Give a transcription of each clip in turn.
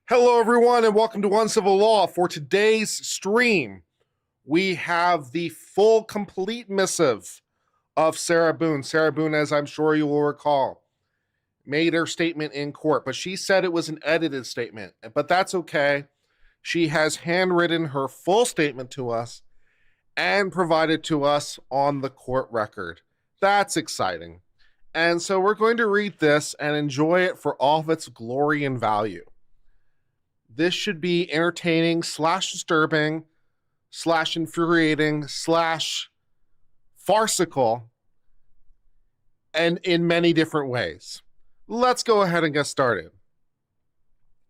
Hello, everyone, and welcome to Uncivil Law. For today's stream, we have the full, complete missive of Sarah Boone. Sarah Boone, as I'm sure you will recall, made her statement in court, but she said it was an edited statement. But that's okay. She has handwritten her full statement to us and provided to us on the court record. That's exciting. And so we're going to read this and enjoy it for all of its glory and value. This should be entertaining / disturbing / infuriating / farcical, and in many different ways. Let's go ahead and get started.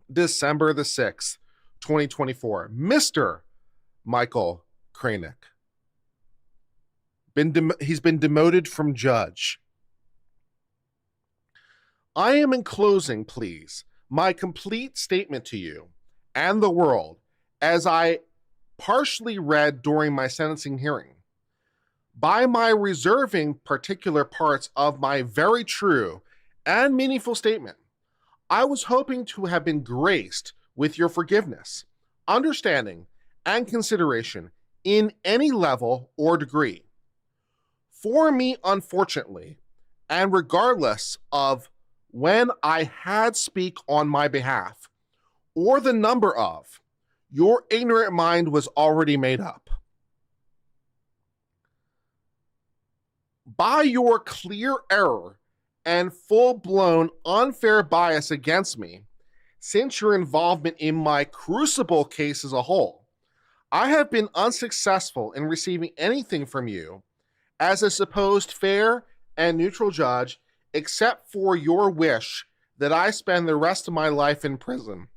December the 6th, 2024. Mr. Michael Kranick. He's been demoted from judge. I am enclosing, please, my complete statement to you and the world as I partially read during my sentencing hearing. By my reserving particular parts of my very true and meaningful statement, I was hoping to have been graced with your forgiveness, understanding, and consideration in any level or degree. For me, unfortunately, and regardless of when I had speak on my behalf, or the number of, your ignorant mind was already made up. By your clear error and full-blown unfair bias against me, since your involvement in my crucible case as a whole, I have been unsuccessful in receiving anything from you as a supposed fair and neutral judge, except for your wish that I spend the rest of my life in prison.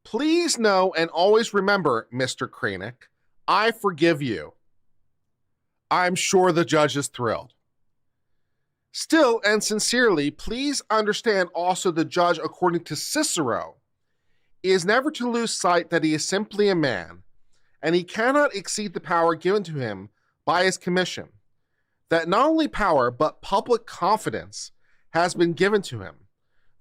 Please know and always remember, Mr. Kranick, I forgive you. I'm sure the judge is thrilled. Still and sincerely, please understand also the judge, according to Cicero, is never to lose sight that he is simply a man, and he cannot exceed the power given to him by his commission. That not only power, but public confidence has been given to him,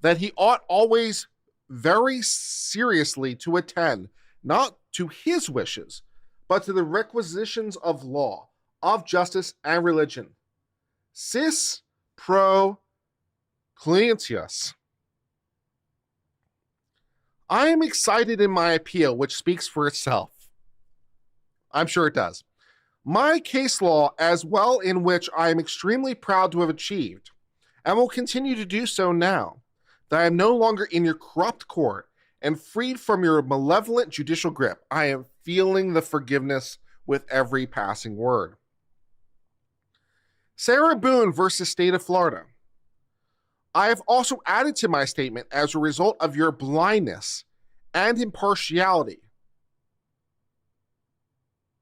that he ought always very seriously to attend, not to his wishes, but to the requisitions of law, of justice, and religion. Cis pro clientius. I am excited in my appeal, which speaks for itself. I'm sure it does. My case law, as well, in which I am extremely proud to have achieved, and will continue to do so now, that I am no longer in your corrupt court and freed from your malevolent judicial grip. I am feeling the forgiveness with every passing word. Sarah Boone versus State of Florida. I have also added to my statement as a result of your blindness and impartiality.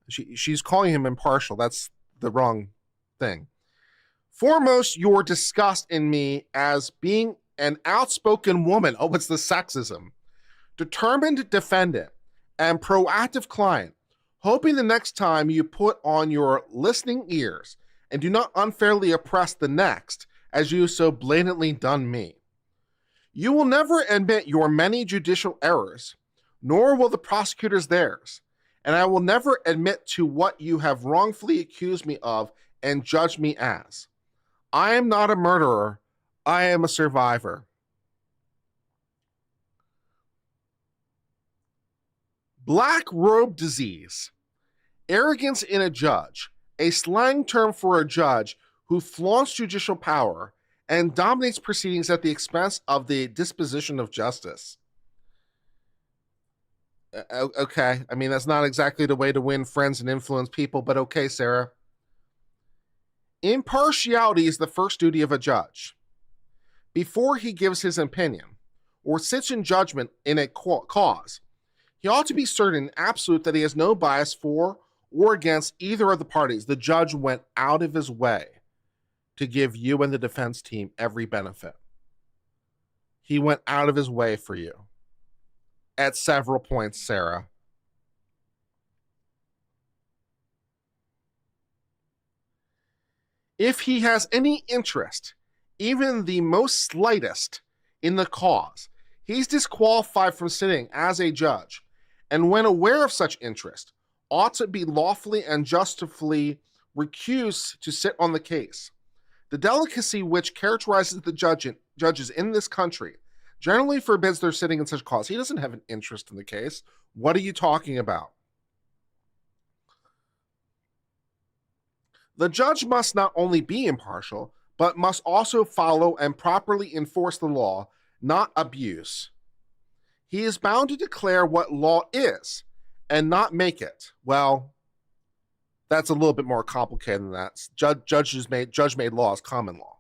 She's calling him impartial. That's the wrong thing. Foremost, your disgust in me as being an outspoken woman. Oh, it's the sexism. Determined defendant and proactive client, hoping the next time you put on your listening ears and do not unfairly oppress the next as you so blatantly done me. You will never admit your many judicial errors, nor will the prosecutors theirs, and I will never admit to what you have wrongfully accused me of and judged me as. I am not a murderer. I am a survivor. Black robe disease. Arrogance in a judge, a slang term for a judge who flaunts judicial power and dominates proceedings at the expense of the disposition of justice. Okay, I mean, that's not exactly the way to win friends and influence people, but okay, Sarah. Impartiality is the first duty of a judge. Before he gives his opinion or sits in judgment in a cause, he ought to be certain, absolute, that he has no bias for or against either of the parties. The judge went out of his way to give you and the defense team every benefit. He went out of his way for you at several points, Sarah. If he has any interest, even the most slightest, in the cause, He's disqualified from sitting as a judge, and when aware of such interest, ought to be lawfully and justifully recused to sit on the case. The delicacy which characterizes the judges in this country generally forbids their sitting in such cause. He doesn't have an interest in the case. What are you talking about? The judge must not only be impartial, but must also follow and properly enforce the law, not abuse. He is bound to declare what law is and not make it. Well, that's a little bit more complicated than that. Judge-made law is common law.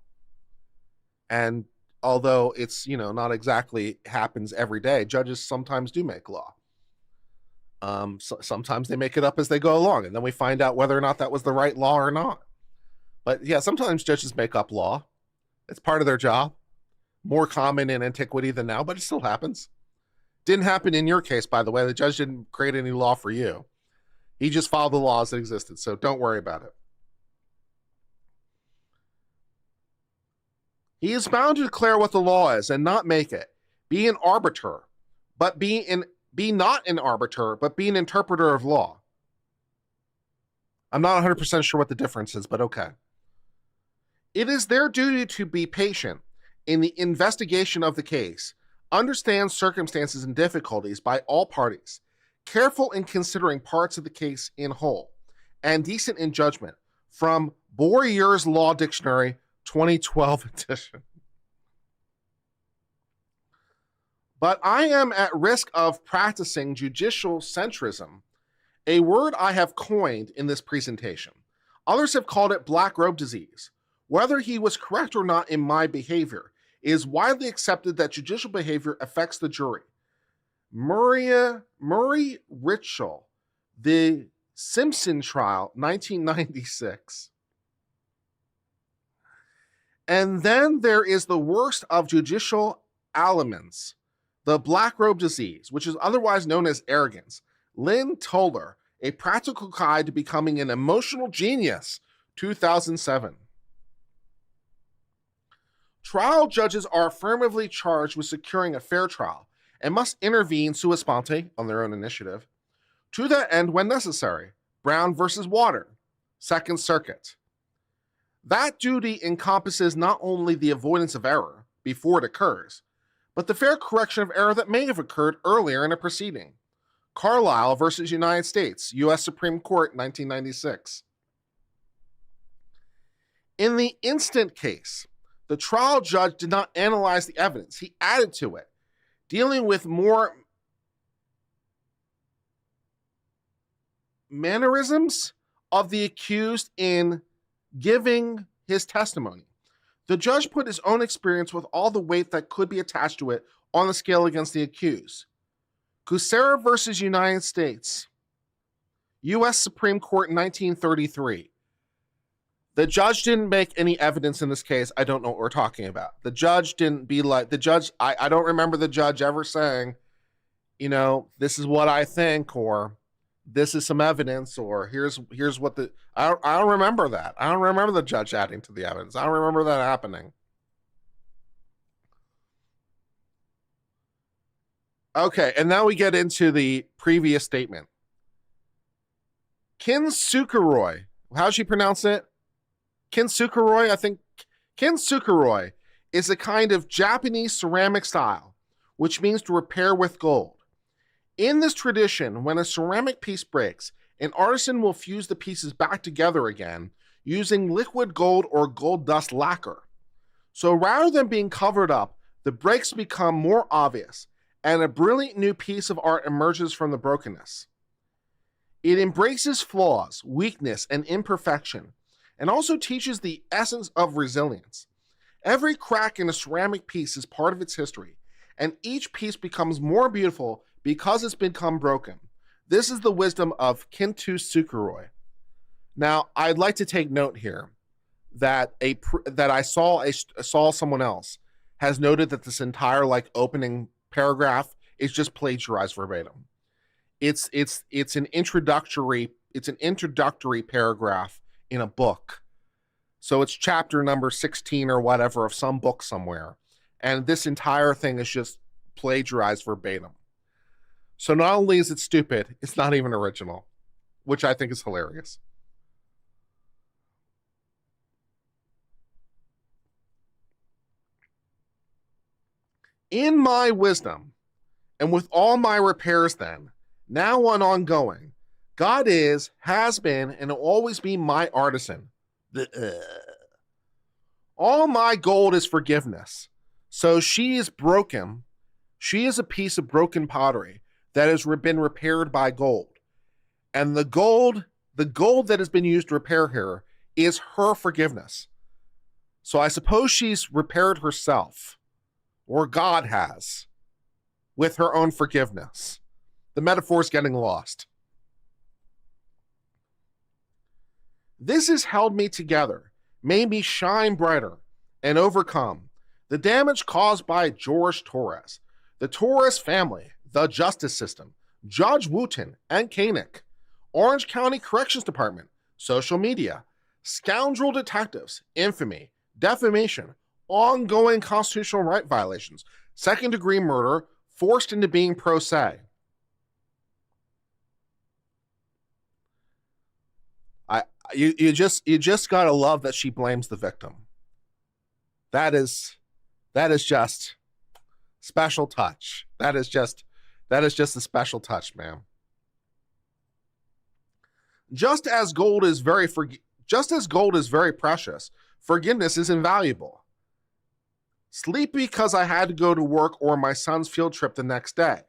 And although it's, not exactly happens every day, judges sometimes do make law. Sometimes they make it up as they go along, and then we find out whether or not that was the right law or not. But yeah, sometimes judges make up law. It's part of their job. More common in antiquity than now, but it still happens. Didn't happen in your case, by the way. The judge didn't create any law for you. He just followed the laws that existed, so don't worry about it. He is bound to declare what the law is and not make it. Be an arbiter, but be not an arbiter, but be an interpreter of law. I'm not 100% sure what the difference is, but okay. It is their duty to be patient in the investigation of the case, understand circumstances and difficulties by all parties, careful in considering parts of the case in whole, and decent in judgment. From Boyer's Law Dictionary, 2012 edition. But I am at risk of practicing judicial centrism, a word I have coined in this presentation. Others have called it black robe disease. Whether he was correct or not in my behavior, it is widely accepted that judicial behavior affects the jury. Murray Ritchell, The Simpson Trial, 1996. And then there is the worst of judicial ailments, the black robe disease, which is otherwise known as arrogance. Lynn Toller, A Practical Guide to Becoming an Emotional Genius, 2007. Trial judges are affirmatively charged with securing a fair trial and must intervene sua sponte, on their own initiative, to that end when necessary. Brown versus Water, Second Circuit. That duty encompasses not only the avoidance of error before it occurs, but the fair correction of error that may have occurred earlier in a proceeding. Carlisle versus United States, U.S. Supreme Court, 1996. In the instant case, the trial judge did not analyze the evidence. He added to it, dealing with more mannerisms of the accused in giving his testimony. The judge put his own experience with all the weight that could be attached to it on the scale against the accused. Kucera versus United States, U.S. Supreme Court, 1933. The judge didn't make any evidence in this case. I don't know what we're talking about. The judge didn't be like, I don't remember the judge ever saying, this is what I think, or this is some evidence, or here's what I don't remember that. I don't remember the judge adding to the evidence. I don't remember that happening. Okay, and now we get into the previous statement. Kintsukuroi. How'd she pronounce it? Kintsukuroi, I think. Kintsukuroi is a kind of Japanese ceramic style, which means to repair with gold. In this tradition, when a ceramic piece breaks, an artisan will fuse the pieces back together again using liquid gold or gold dust lacquer. So rather than being covered up, the breaks become more obvious, and a brilliant new piece of art emerges from the brokenness. It embraces flaws, weakness, and imperfection, and also teaches the essence of resilience. Every crack in a ceramic piece is part of its history, and each piece becomes more beautiful because it's become broken. This is the wisdom of kintsukuroi. Now, I'd like to take note here that I saw someone else has noted that this entire opening paragraph is just plagiarized verbatim. It's an introductory paragraph in a book. So it's chapter number 16 or whatever of some book somewhere. And this entire thing is just plagiarized verbatim. So not only is it stupid, it's not even original, which I think is hilarious. In my wisdom, and with all my repairs then, now and ongoing, God is, has been, and will always be my artisan. All my gold is forgiveness. So she is broken. She is a piece of broken pottery that has been repaired by gold. And the gold that has been used to repair her is her forgiveness. So I suppose she's repaired herself, or God has, with her own forgiveness. The metaphor is getting lost. This has held me together, made me shine brighter, and overcome the damage caused by George Torres, the Torres family, the justice system, Judge Wooten and Koenig, Orange County Corrections Department, social media, scoundrel detectives, infamy, defamation, ongoing constitutional right violations, second-degree murder, forced into being pro se. You just gotta love that she blames the victim. That is just special touch. That is just a special touch, man. Just as gold is very precious, forgiveness is invaluable. Sleep because I had to go to work or my son's field trip the next day.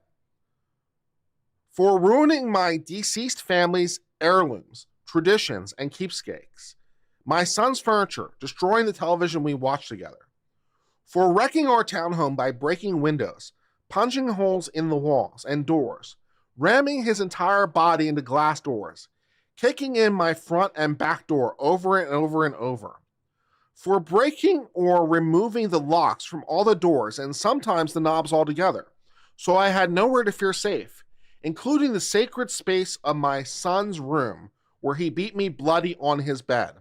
For ruining my deceased family's heirlooms, traditions, and keepsakes. My son's furniture, destroying the television we watched together. For wrecking our townhome by breaking windows, punching holes in the walls and doors, ramming his entire body into glass doors, kicking in my front and back door over and over and over. For breaking or removing the locks from all the doors and sometimes the knobs altogether, so I had nowhere to feel safe, including the sacred space of my son's room where he beat me bloody on his bed.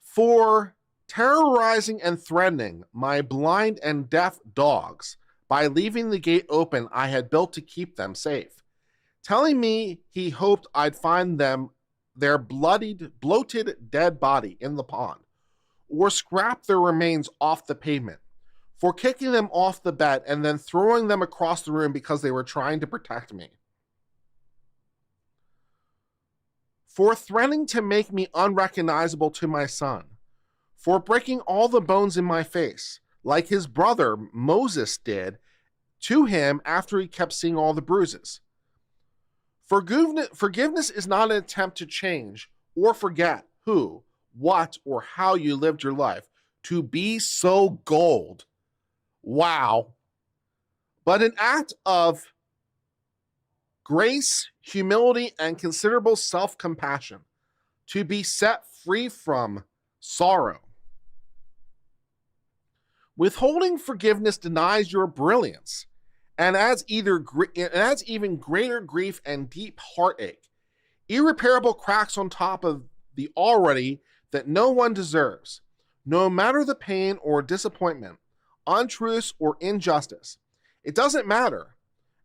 For terrorizing and threatening my blind and deaf dogs by leaving the gate open I had built to keep them safe, telling me he hoped I'd find them their bloodied, bloated, dead body in the pond, or scrap their remains off the pavement, for kicking them off the bed and then throwing them across the room because they were trying to protect me. For threatening to make me unrecognizable to my son, for breaking all the bones in my face, like his brother Moses did to him after he kept seeing all the bruises. Forgiveness is not an attempt to change or forget who, what, or how you lived your life to be so gold. Wow. But an act of grace, humility, and considerable self-compassion to be set free from sorrow. Withholding forgiveness denies your brilliance and adds even greater grief and deep heartache, irreparable cracks on top of the already that no one deserves, no matter the pain or disappointment, untruths or injustice. It doesn't matter,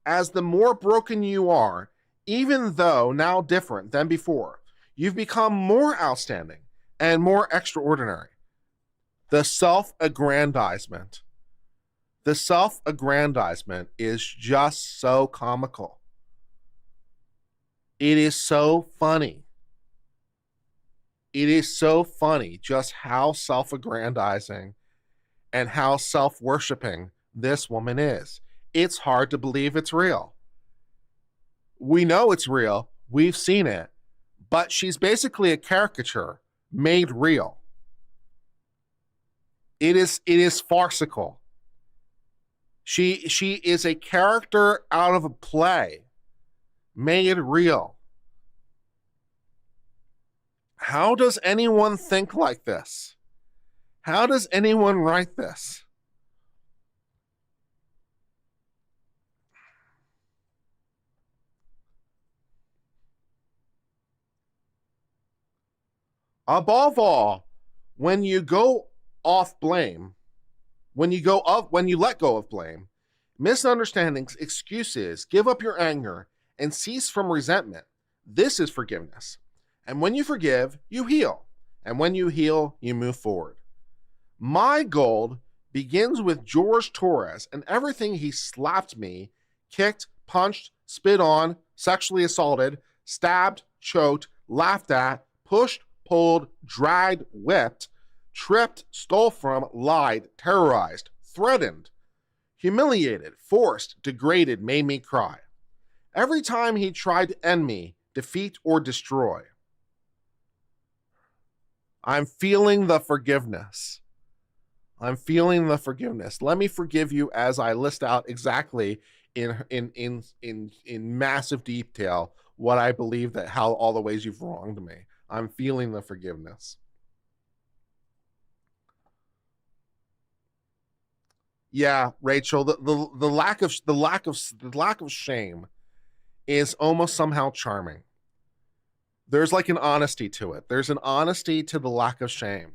as the more broken you are, even though now different than before, you've become more outstanding and more extraordinary. The self-aggrandizement. The self-aggrandizement is just so comical. It is so funny. It is so funny just how self-aggrandizing and how self-worshiping this woman is. It's hard to believe it's real. We know it's real. We've seen it. But she's basically a caricature made real. It is farcical. She is a character out of a play made real. How does anyone think like this? How does anyone write this? Above all, when you go off blame, when you let go of blame, misunderstandings, excuses, give up your anger, and cease from resentment. This is forgiveness. And when you forgive, you heal. And when you heal, you move forward. My gold begins with George Torres and everything he slapped me, kicked, punched, spit on, sexually assaulted, stabbed, choked, laughed at, pushed, pulled, dragged, whipped, tripped, stole from, lied, terrorized, threatened, humiliated, forced, degraded, made me cry. Every time he tried to end me, defeat, or destroy. I'm feeling the forgiveness. I'm feeling the forgiveness. Let me forgive you as I list out exactly in massive detail what I believe that how all the ways you've wronged me. I'm feeling the forgiveness. Yeah, Rachel, the lack of shame is almost somehow charming. There's like an honesty to it. There's an honesty to the lack of shame.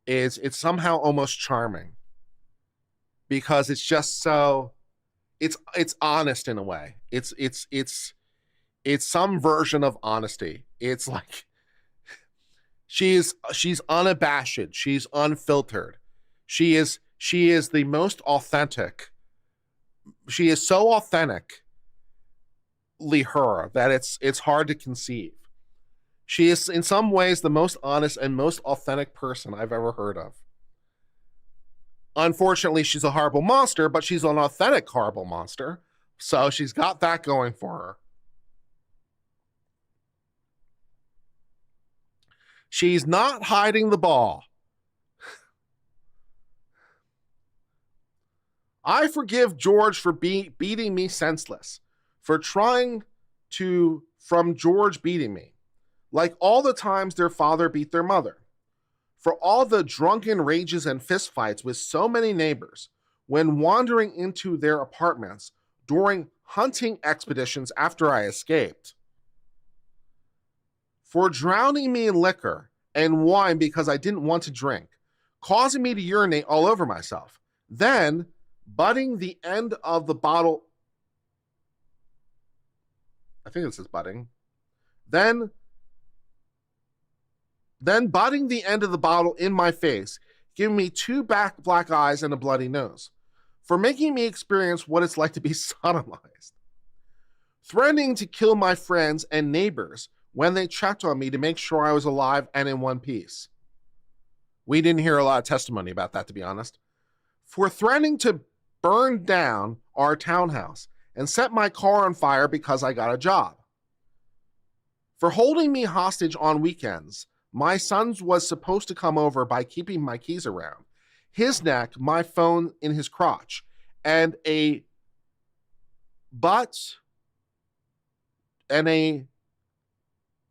It's somehow almost charming because it's just so it's honest in a way. It's some version of honesty. It's like she's unabashed, she's unfiltered. She is the most authentic. She is so authentically her that it's hard to conceive. She is in some ways the most honest and most authentic person I've ever heard of. Unfortunately, she's a horrible monster, but she's an authentic horrible monster. So she's got that going for her. She's not hiding the ball. I forgive George for beating me senseless, for trying to, from George beating me, like all the times their father beat their mother, for all the drunken rages and fistfights with so many neighbors when wandering into their apartments during hunting expeditions after I escaped, for drowning me in liquor and wine because I didn't want to drink, causing me to urinate all over myself, then butting the end of the bottle. I think this is butting. Then butting the end of the bottle in my face, giving me two black eyes and a bloody nose, for making me experience what it's like to be sodomized, threatening to kill my friends and neighbors when they checked on me to make sure I was alive and in one piece. We didn't hear a lot of testimony about that, to be honest. For threatening to burn down our townhouse and set my car on fire because I got a job. For holding me hostage on weekends. My son was supposed to come over by keeping my keys around, his neck, my phone in his crotch, and a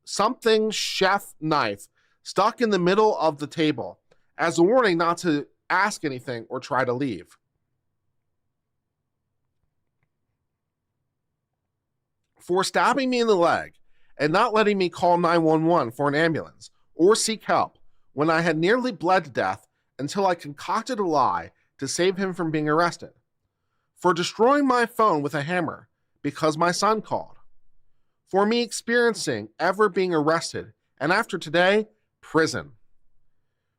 something chef knife stuck in the middle of the table as a warning not to ask anything or try to leave. For stabbing me in the leg and not letting me call 911 for an ambulance or seek help when I had nearly bled to death until I concocted a lie to save him from being arrested. For destroying my phone with a hammer because my son called. For me experiencing ever being arrested, and after today, prison.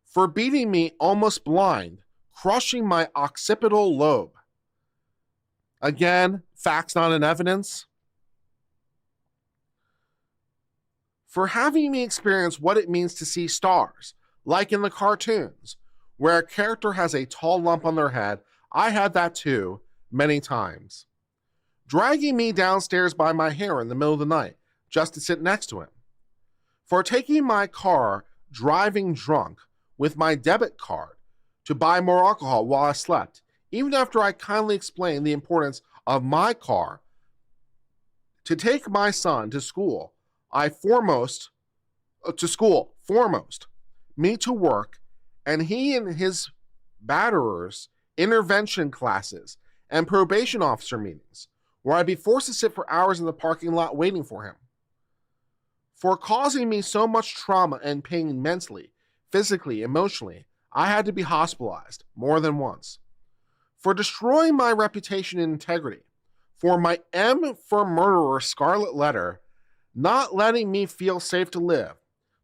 For beating me almost blind, crushing my occipital lobe. Again, facts not in evidence. For having me experience what it means to see stars, like in the cartoons, where a character has a tall lump on their head. I had that too, many times. Dragging me downstairs by my hair in the middle of the night, just to sit next to him. For taking my car, driving drunk, with my debit card, to buy more alcohol while I slept, even after I kindly explained the importance of my car. To take my son to school, foremost, me to work, and he and his batterers, intervention classes, and probation officer meetings, where I'd be forced to sit for hours in the parking lot waiting for him. For causing me so much trauma and pain mentally, physically, emotionally, I had to be hospitalized more than once. For destroying my reputation and integrity. For my M for murderer scarlet letter, not letting me feel safe to live,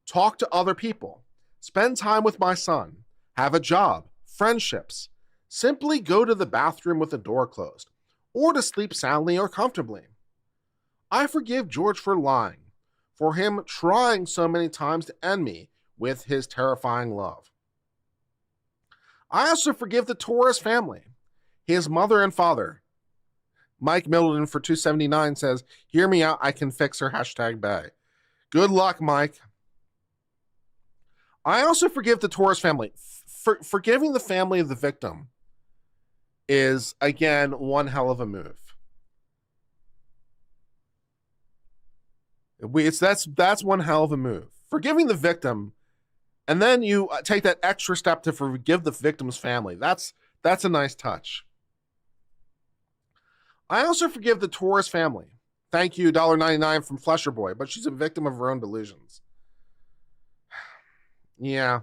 talk to other people, spend time with my son, have a job, friendships, simply go to the bathroom with the door closed, or to sleep soundly or comfortably. I forgive George for lying, for him trying so many times to end me with his terrifying love. I also forgive the Torres family, his mother and father. Mike Middleton for 279 says, hear me out, I can fix her, hashtag Bay. Good luck, Mike. I also forgive the Torres family. Forgiving the family of the victim is, again, one hell of a move. That's one hell of a move. Forgiving the victim, and then you take that extra step to forgive the victim's family. That's a nice touch. I also forgive the Torres family. Thank you, $1.99 from Flesher Boy, but she's a victim of her own delusions. Yeah.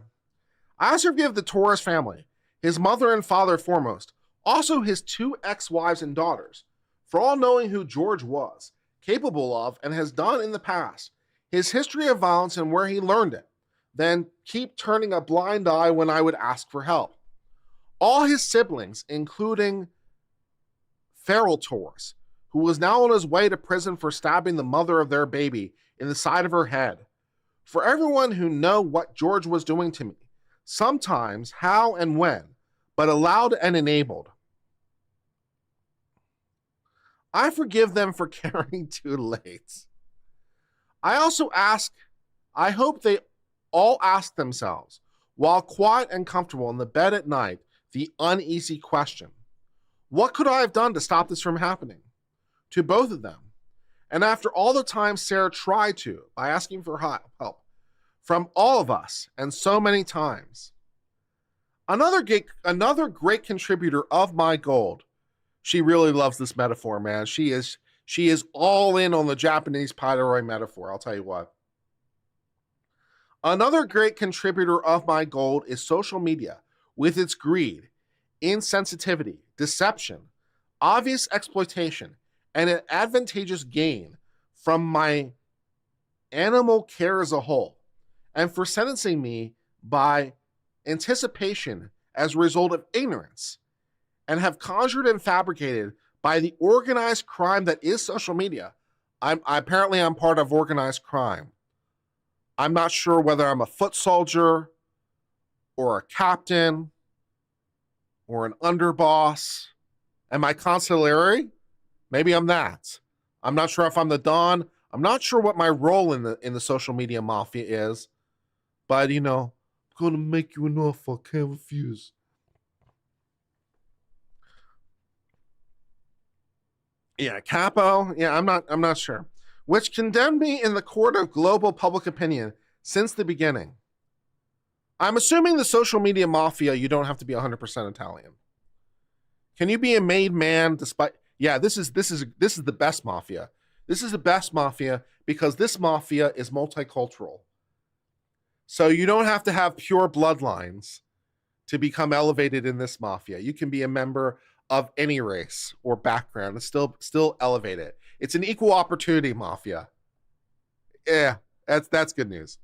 I also forgive the Torres family, his mother and father foremost, also his 2 ex-wives and daughters, for all knowing who George was, capable of, and has done in the past, his history of violence and where he learned it, then keep turning a blind eye when I would ask for help. All his siblings, including Farrell Torres, who was now on his way to prison for stabbing the mother of their baby in the side of her head. For everyone who know what George was doing to me, sometimes, how and when, but allowed and enabled. I forgive them for caring too late. I hope they all ask themselves, while quiet and comfortable in the bed at night, the uneasy question. What could I have done to stop this from happening? To both of them. And after all the time Sarah tried to, by asking for help, from all of us, and so many times. Another great contributor of my gold. She really loves this metaphor, man. She is all in on the Japanese Paidoroi metaphor, I'll tell you what. Another great contributor of my gold is social media, with its greed, insensitivity, deception, obvious exploitation, and an advantageous gain from my animal care as a whole, and for sentencing me by anticipation as a result of ignorance, and have conjured and fabricated by the organized crime that is social media. I'm part of organized crime. I'm not sure whether I'm a foot soldier or a captain or an underboss. Am I consigliere? Maybe I'm that. I'm not sure if I'm the Don. I'm not sure what my role in the social media mafia is. But, I'm going to make you an offer. I can't refuse. Yeah, capo. Yeah, I'm not sure. Which condemned me in the court of global public opinion since the beginning. I'm assuming the social media mafia, you don't have to be 100% Italian. Can you be a made man despite? Yeah, this is the best mafia. This is the best mafia because this mafia is multicultural. So you don't have to have pure bloodlines to become elevated in this mafia. You can be a member of any race or background and still elevate it. It's an equal opportunity mafia. Yeah, that's good news.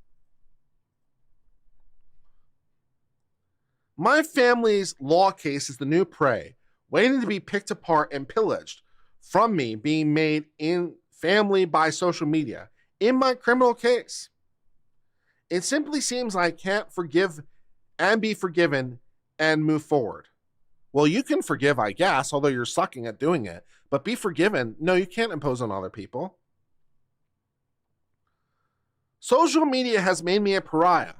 My family's law case is the new prey, waiting to be picked apart and pillaged from me being made in family by social media in my criminal case. It simply seems I can't forgive and be forgiven and move forward. Well, you can forgive, I guess, although you're sucking at doing it, but be forgiven. No, you can't impose on other people. Social media has made me a pariah.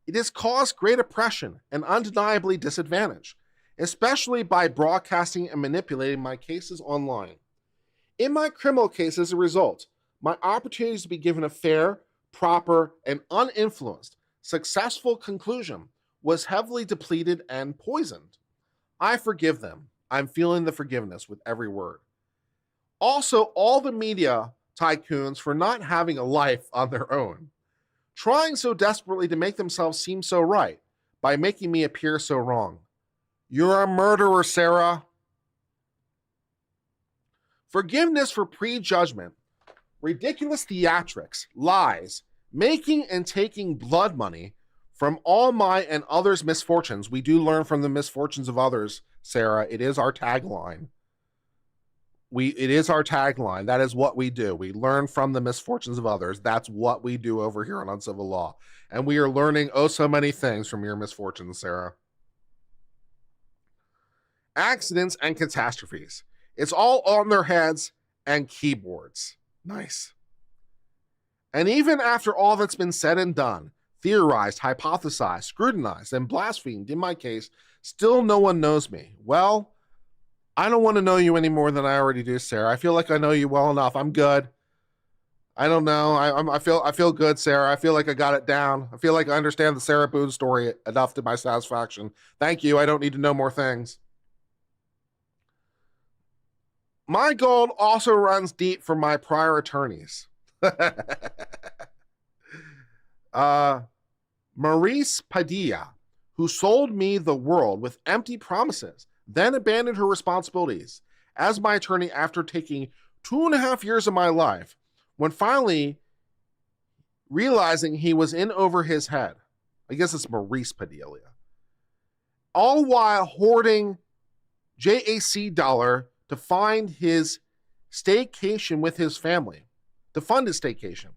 It has caused great oppression and undeniably disadvantage, especially by broadcasting and manipulating my cases online. In my criminal case, as a result, my opportunities to be given a fair, proper, and uninfluenced, successful conclusion was heavily depleted and poisoned. I forgive them. I'm feeling the forgiveness with every word. Also, all the media tycoons for not having a life on their own, trying so desperately to make themselves seem so right, by making me appear so wrong. You're a murderer, Sarah. Forgiveness for prejudgment, ridiculous theatrics, lies, making and taking blood money from all my and others' misfortunes. We do learn from the misfortunes of others, Sarah. It is our tagline. It is our tagline. That is what we do. We learn from the misfortunes of others. That's what we do over here on Uncivil Law. And we are learning oh so many things from your misfortunes, Sarah. Accidents and catastrophes. It's all on their heads and keyboards. Nice. And even after all that's been said and done, theorized, hypothesized, scrutinized, and blasphemed in my case, still no one knows me. Well, I don't want to know you any more than I already do, Sarah. I feel like I know you well enough. I'm good. I don't know. I feel good, Sarah. I feel like I got it down. I feel like I understand the Sarah Boone story enough to my satisfaction. Thank you. I don't need to know more things. My gold also runs deep for my prior attorneys. Maurice Padilla, who sold me the world with empty promises, then abandoned her responsibilities as my attorney after taking 2.5 years of my life, when finally realizing he was in over his head. I guess it's Maurice Padilla. All while hoarding JAC dollar to find his staycation with his family, to fund his staycation,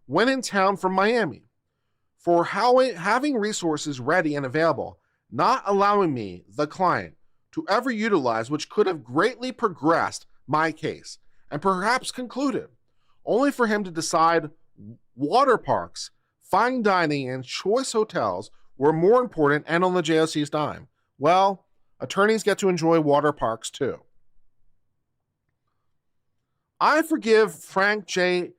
when in town from Miami, for having resources ready and available, not allowing me, the client, to ever utilize, which could have greatly progressed my case and perhaps concluded, only for him to decide water parks, fine dining, and choice hotels were more important and on the JOC's dime. Well, attorneys get to enjoy water parks too. I forgive Frank J.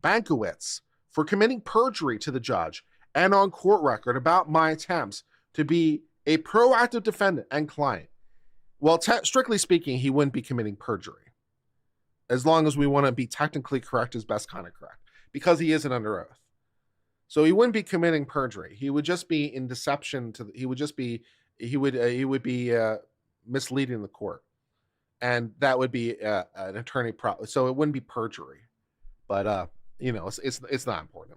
Bankowitz for committing perjury to the judge and on court record about my attempts to be a proactive defendant and client. Well, strictly speaking, he wouldn't be committing perjury, as long as we want to be technically correct as best kind of correct, because he isn't under oath. So he wouldn't be committing perjury. He would just be in deception he would be misleading the court, and that would be an attorney so it wouldn't be perjury, but it's not important.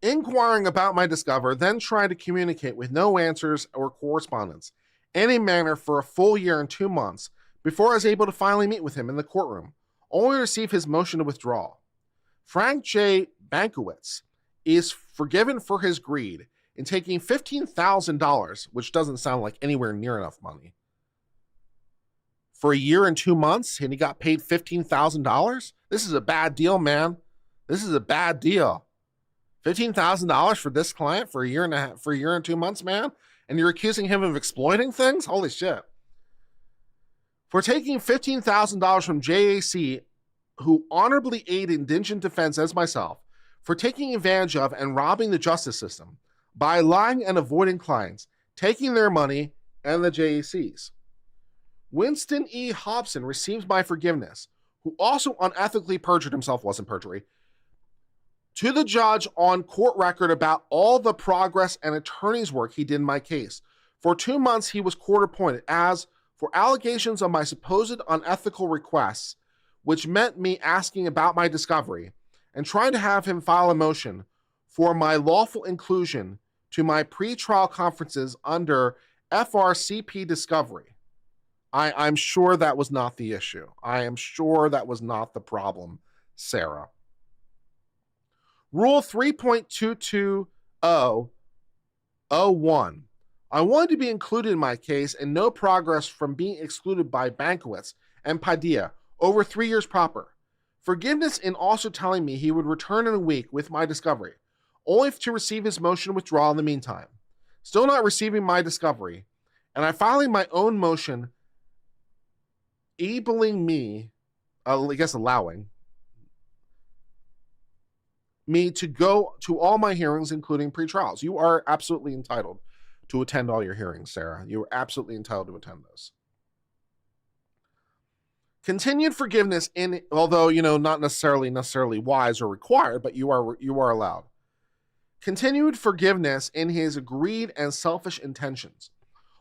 Inquiring about my discover, then trying to communicate with no answers or correspondence, any manner for a full year and 2 months before I was able to finally meet with him in the courtroom, only to receive his motion to withdraw. Frank J. Bankowitz is forgiven for his greed in taking $15,000, which doesn't sound like anywhere near enough money, for a year and 2 months, and he got paid $15,000? This is a bad deal, man. This is a bad deal. $15,000 for this client for a year and 2 months, man? And you're accusing him of exploiting things? Holy shit. For taking $15,000 from JAC, who honorably aided indigent defense as myself, for taking advantage of and robbing the justice system by lying and avoiding clients, taking their money and the JAC's. Winston E. Hobson receives my forgiveness, who also unethically perjured himself, wasn't perjury, to the judge on court record about all the progress and attorney's work he did in my case. For 2 months, he was court appointed as for allegations of my supposed unethical requests, which meant me asking about my discovery and trying to have him file a motion for my lawful inclusion to my pretrial conferences under FRCP discovery. I'm sure that was not the issue. I am sure that was not the problem, Sarah. Rule 3.22001. I wanted to be included in my case and no progress from being excluded by Bankowitz and Padilla over 3 years proper. Forgiveness in also telling me he would return in a week with my discovery, only to receive his motion to withdraw in the meantime. Still not receiving my discovery, and I filing my own motion enabling me, allowing me to go to all my hearings, including pretrials. You are absolutely entitled to attend all your hearings, Sarah. You are absolutely entitled to attend those. Continued forgiveness in, although, not necessarily wise or required, but you are allowed. Continued forgiveness in his greed and selfish intentions.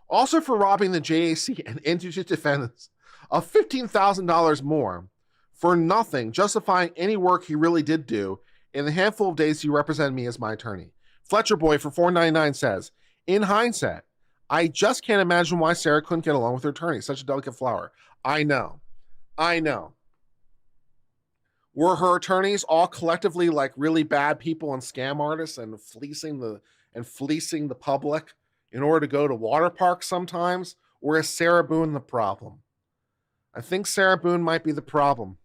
Also for robbing the JAC and indigent defendants of $15,000 more for nothing, justifying any work he really did do in the handful of days he represented me as my attorney. Fletcher Boy for $4.99 says, in hindsight, I just can't imagine why Sarah couldn't get along with her attorney. Such a delicate flower. I know. Were her attorneys all collectively like really bad people and scam artists and fleecing the public in order to go to water parks sometimes? Or is Sarah Boone the problem? I think Sarah Boone might be the problem.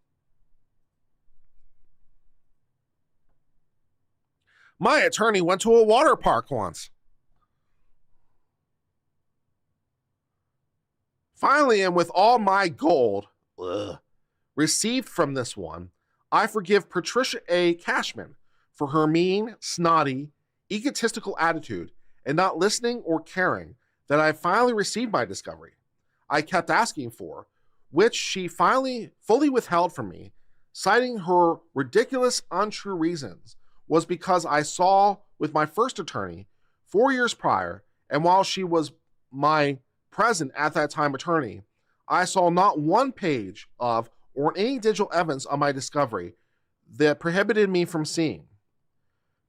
My attorney went to a water park once. Finally, and with all my gold received from this one, I forgive Patricia A. Cashman for her mean, snotty, egotistical attitude and not listening or caring that I finally received my discovery I kept asking for, which she finally fully withheld from me, citing her ridiculous, untrue reasons, was because I saw with my first attorney 4 years prior, and while she was my present at that time attorney, I saw not one page of or any digital evidence of my discovery that prohibited me from seeing.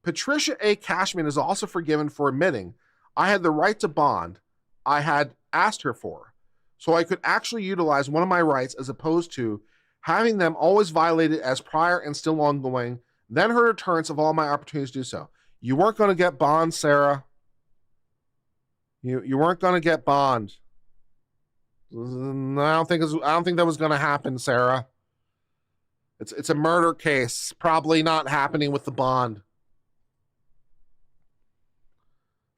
Patricia A. Cashman is also forgiven for admitting I had the right to bond I had asked her for, so I could actually utilize one of my rights as opposed to having them always violated as prior and still ongoing, then her deterrence of all my opportunities to do so. You weren't going to get bond, Sarah. You weren't going to get bond. I don't think that was going to happen, Sarah. It's a murder case. Probably not happening with the bond.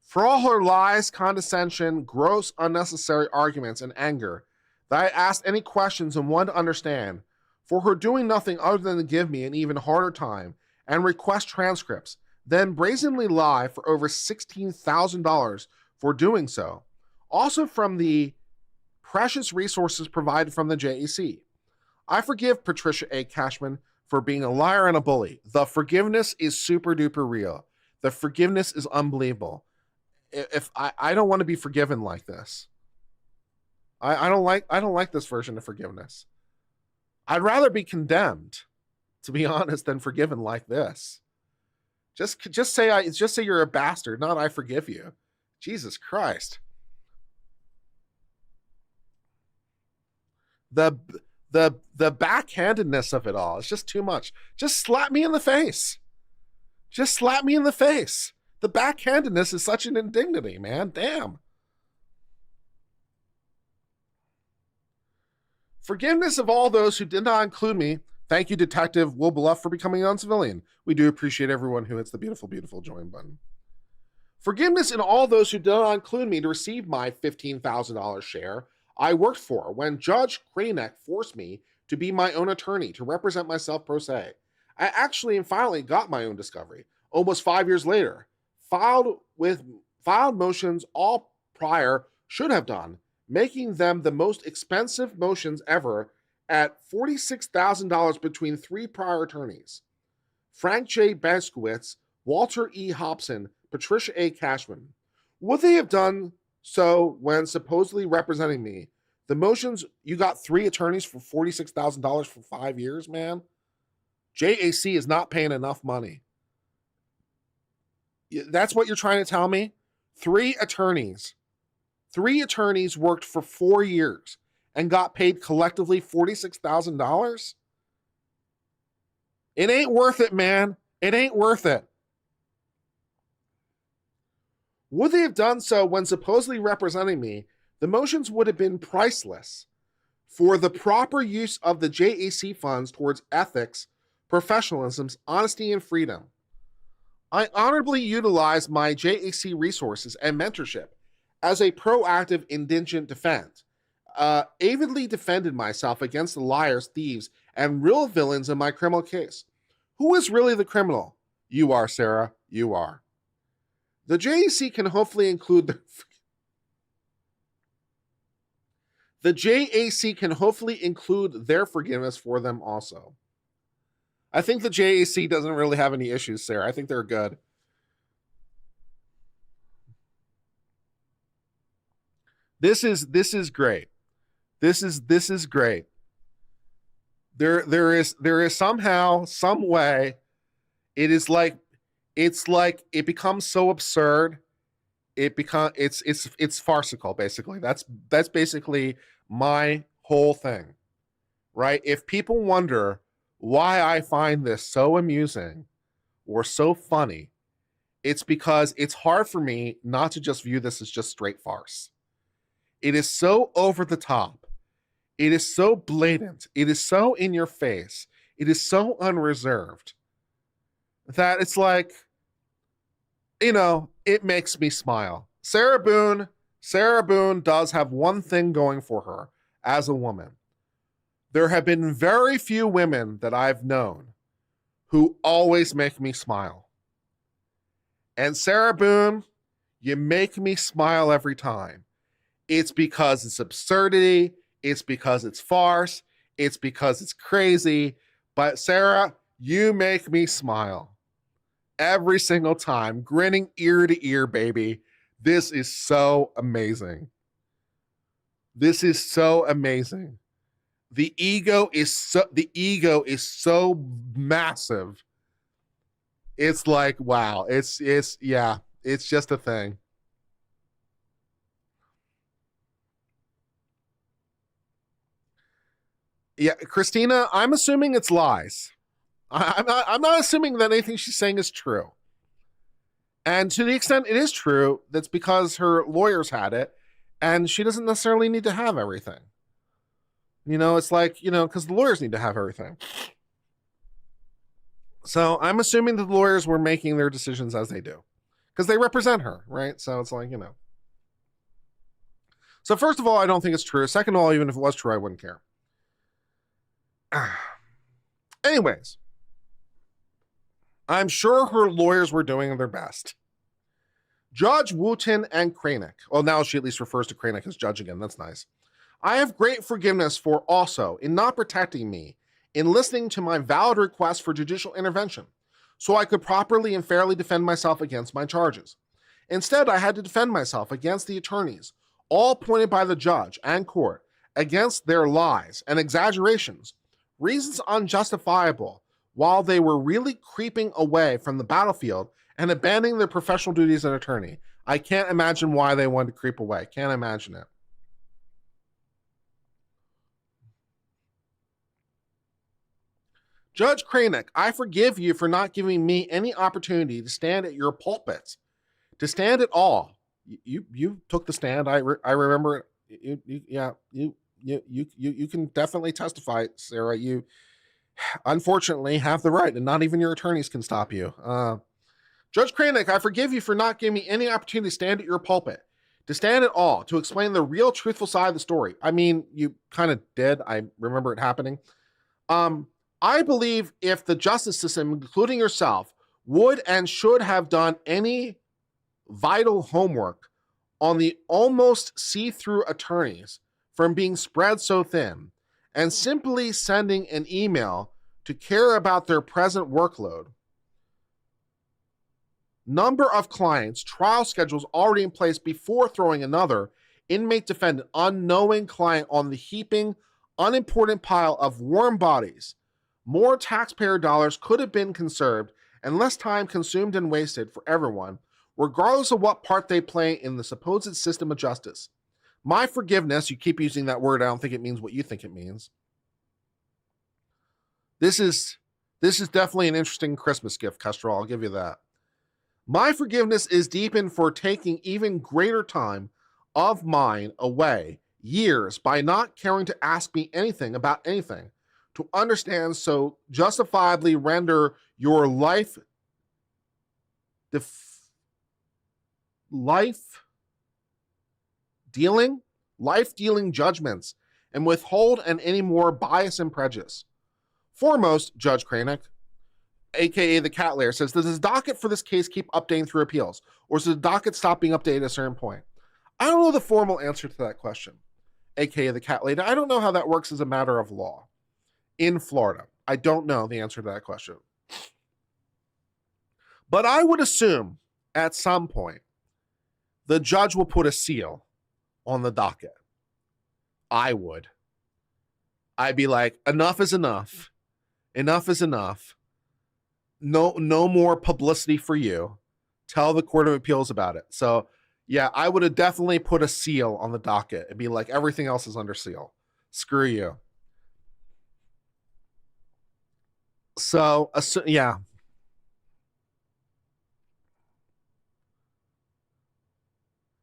For all her lies, condescension, gross, unnecessary arguments, and anger, that I asked any questions and wanted to understand, for her doing nothing other than to give me an even harder time and request transcripts, then brazenly lie for over $16,000 for doing so. Also from the precious resources provided from the JEC. I forgive Patricia A. Cashman for being a liar and a bully. The forgiveness is super duper real. The forgiveness is unbelievable. If I don't want to be forgiven like this. I don't like this version of forgiveness. I'd rather be condemned, to be honest, than forgiven like this. Just say you're a bastard, not I forgive you. Jesus Christ. The backhandedness of it all is just too much. Just slap me in the face. Just slap me in the face. The backhandedness is such an indignity, man. Damn. Forgiveness of all those who did not include me. Thank you, Detective Will Bluff, for becoming a non-civilian. We do appreciate everyone who hits the beautiful, beautiful join button. Forgiveness in all those who did not include me to receive my $15,000 share I worked for when Judge Cranick forced me to be my own attorney to represent myself pro se. I actually and finally got my own discovery, almost 5 years later. Filed motions all prior should have done, making them the most expensive motions ever at $46,000 between 3 prior attorneys. Frank J. Benskowitz, Walter E. Hobson, Patricia A. Cashman. Would they have done so when supposedly representing me? The motions, you got 3 attorneys for $46,000 for 5 years, man? JAC is not paying enough money. That's what you're trying to tell me? 3 attorneys. 3 attorneys worked for 4 years and got paid collectively $46,000? It ain't worth it, man. It ain't worth it. Would they have done so when supposedly representing me? The motions would have been priceless for the proper use of the JAC funds towards ethics, professionalism, honesty, and freedom. I honorably utilized my JAC resources and mentorship as a proactive indigent defense, avidly defended myself against the liars, thieves, and real villains in my criminal case. Who is really the criminal? You are, Sarah. You are. The JAC can hopefully include the JAC can hopefully include their forgiveness for them also. I think the JAC doesn't really have any issues, Sarah. I think they're good. This is great. This is great. There is somehow, some way, it's like it becomes so absurd. It's farcical, basically. That's basically my whole thing, right? If people wonder why I find this so amusing or so funny, it's because it's hard for me not to just view this as just straight farce. It is so over the top. It is so blatant. It is so in your face. It is so unreserved that it's like, it makes me smile. Sarah Boone does have one thing going for her as a woman. There have been very few women that I've known who always make me smile. And Sarah Boone, you make me smile every time. It's because it's absurdity. It's because it's farce. It's because it's crazy. But Sarah, you make me smile every single time, grinning ear to ear, baby. This is so amazing. This is so amazing. The ego is so massive. It's like, wow. It's just a thing. Yeah, Christina, I'm assuming it's lies. I'm not assuming that anything she's saying is true. And to the extent it is true, that's because her lawyers had it, and she doesn't necessarily need to have everything. It's like, because the lawyers need to have everything. So I'm assuming that the lawyers were making their decisions as they do, because they represent her, right? So it's like, So first of all, I don't think it's true. Second of all, even if it was true, I wouldn't care. Anyways, I'm sure her lawyers were doing their best. Judge Wooten and Cranick. Well, now she at least refers to Cranick as judge again. That's nice. I have great forgiveness for also in not protecting me, in listening to my valid request for judicial intervention, so I could properly and fairly defend myself against my charges. Instead, I had to defend myself against the attorneys, all pointed by the judge and court, against their lies and exaggerations, reasons unjustifiable, while they were really creeping away from the battlefield and abandoning their professional duties as an attorney. I can't imagine why they wanted to creep away. Can't imagine it. Judge Cranick, I forgive you for not giving me any opportunity to stand at your pulpit, to stand at all. You took the stand. I remember. You can definitely testify, Sarah. You unfortunately have the right, and not even your attorneys can stop you. Judge Cranick, I forgive you for not giving me any opportunity to stand at your pulpit, to stand at all, to explain the real truthful side of the story. I mean, you kind of did. I remember it happening. I believe if the justice system, including yourself, would and should have done any vital homework on the almost see-through attorneys from being spread so thin, and simply sending an email to care about their present workload, number of clients, trial schedules already in place before throwing another inmate defendant, unknowing client on the heaping, unimportant pile of warm bodies, more taxpayer dollars could have been conserved and less time consumed and wasted for everyone, regardless of what part they play in the supposed system of justice. My forgiveness, you keep using that word, I don't think it means what you think it means. This is definitely an interesting Christmas gift, Kestrel, I'll give you that. My forgiveness is deepened for taking even greater time of mine away, years, by not caring to ask me anything about anything, to understand so justifiably render your life dealing judgments and withhold any more bias and prejudice. Foremost, Judge Cranick, aka the cat layer, says, does the docket for this case keep updating through appeals, or does the docket stop being updated at a certain point? I don't know the formal answer to that question. aka the cat lady. I don't know how that works as a matter of law in Florida. I don't know the answer to that question. But I would assume at some point the judge will put a seal on the docket. I would. I'd be like, enough is enough. Enough is enough. No more publicity for you. Tell the Court of Appeals about it. So, yeah, I would have definitely put a seal on the docket and be like, everything else is under seal. Screw you. So, yeah.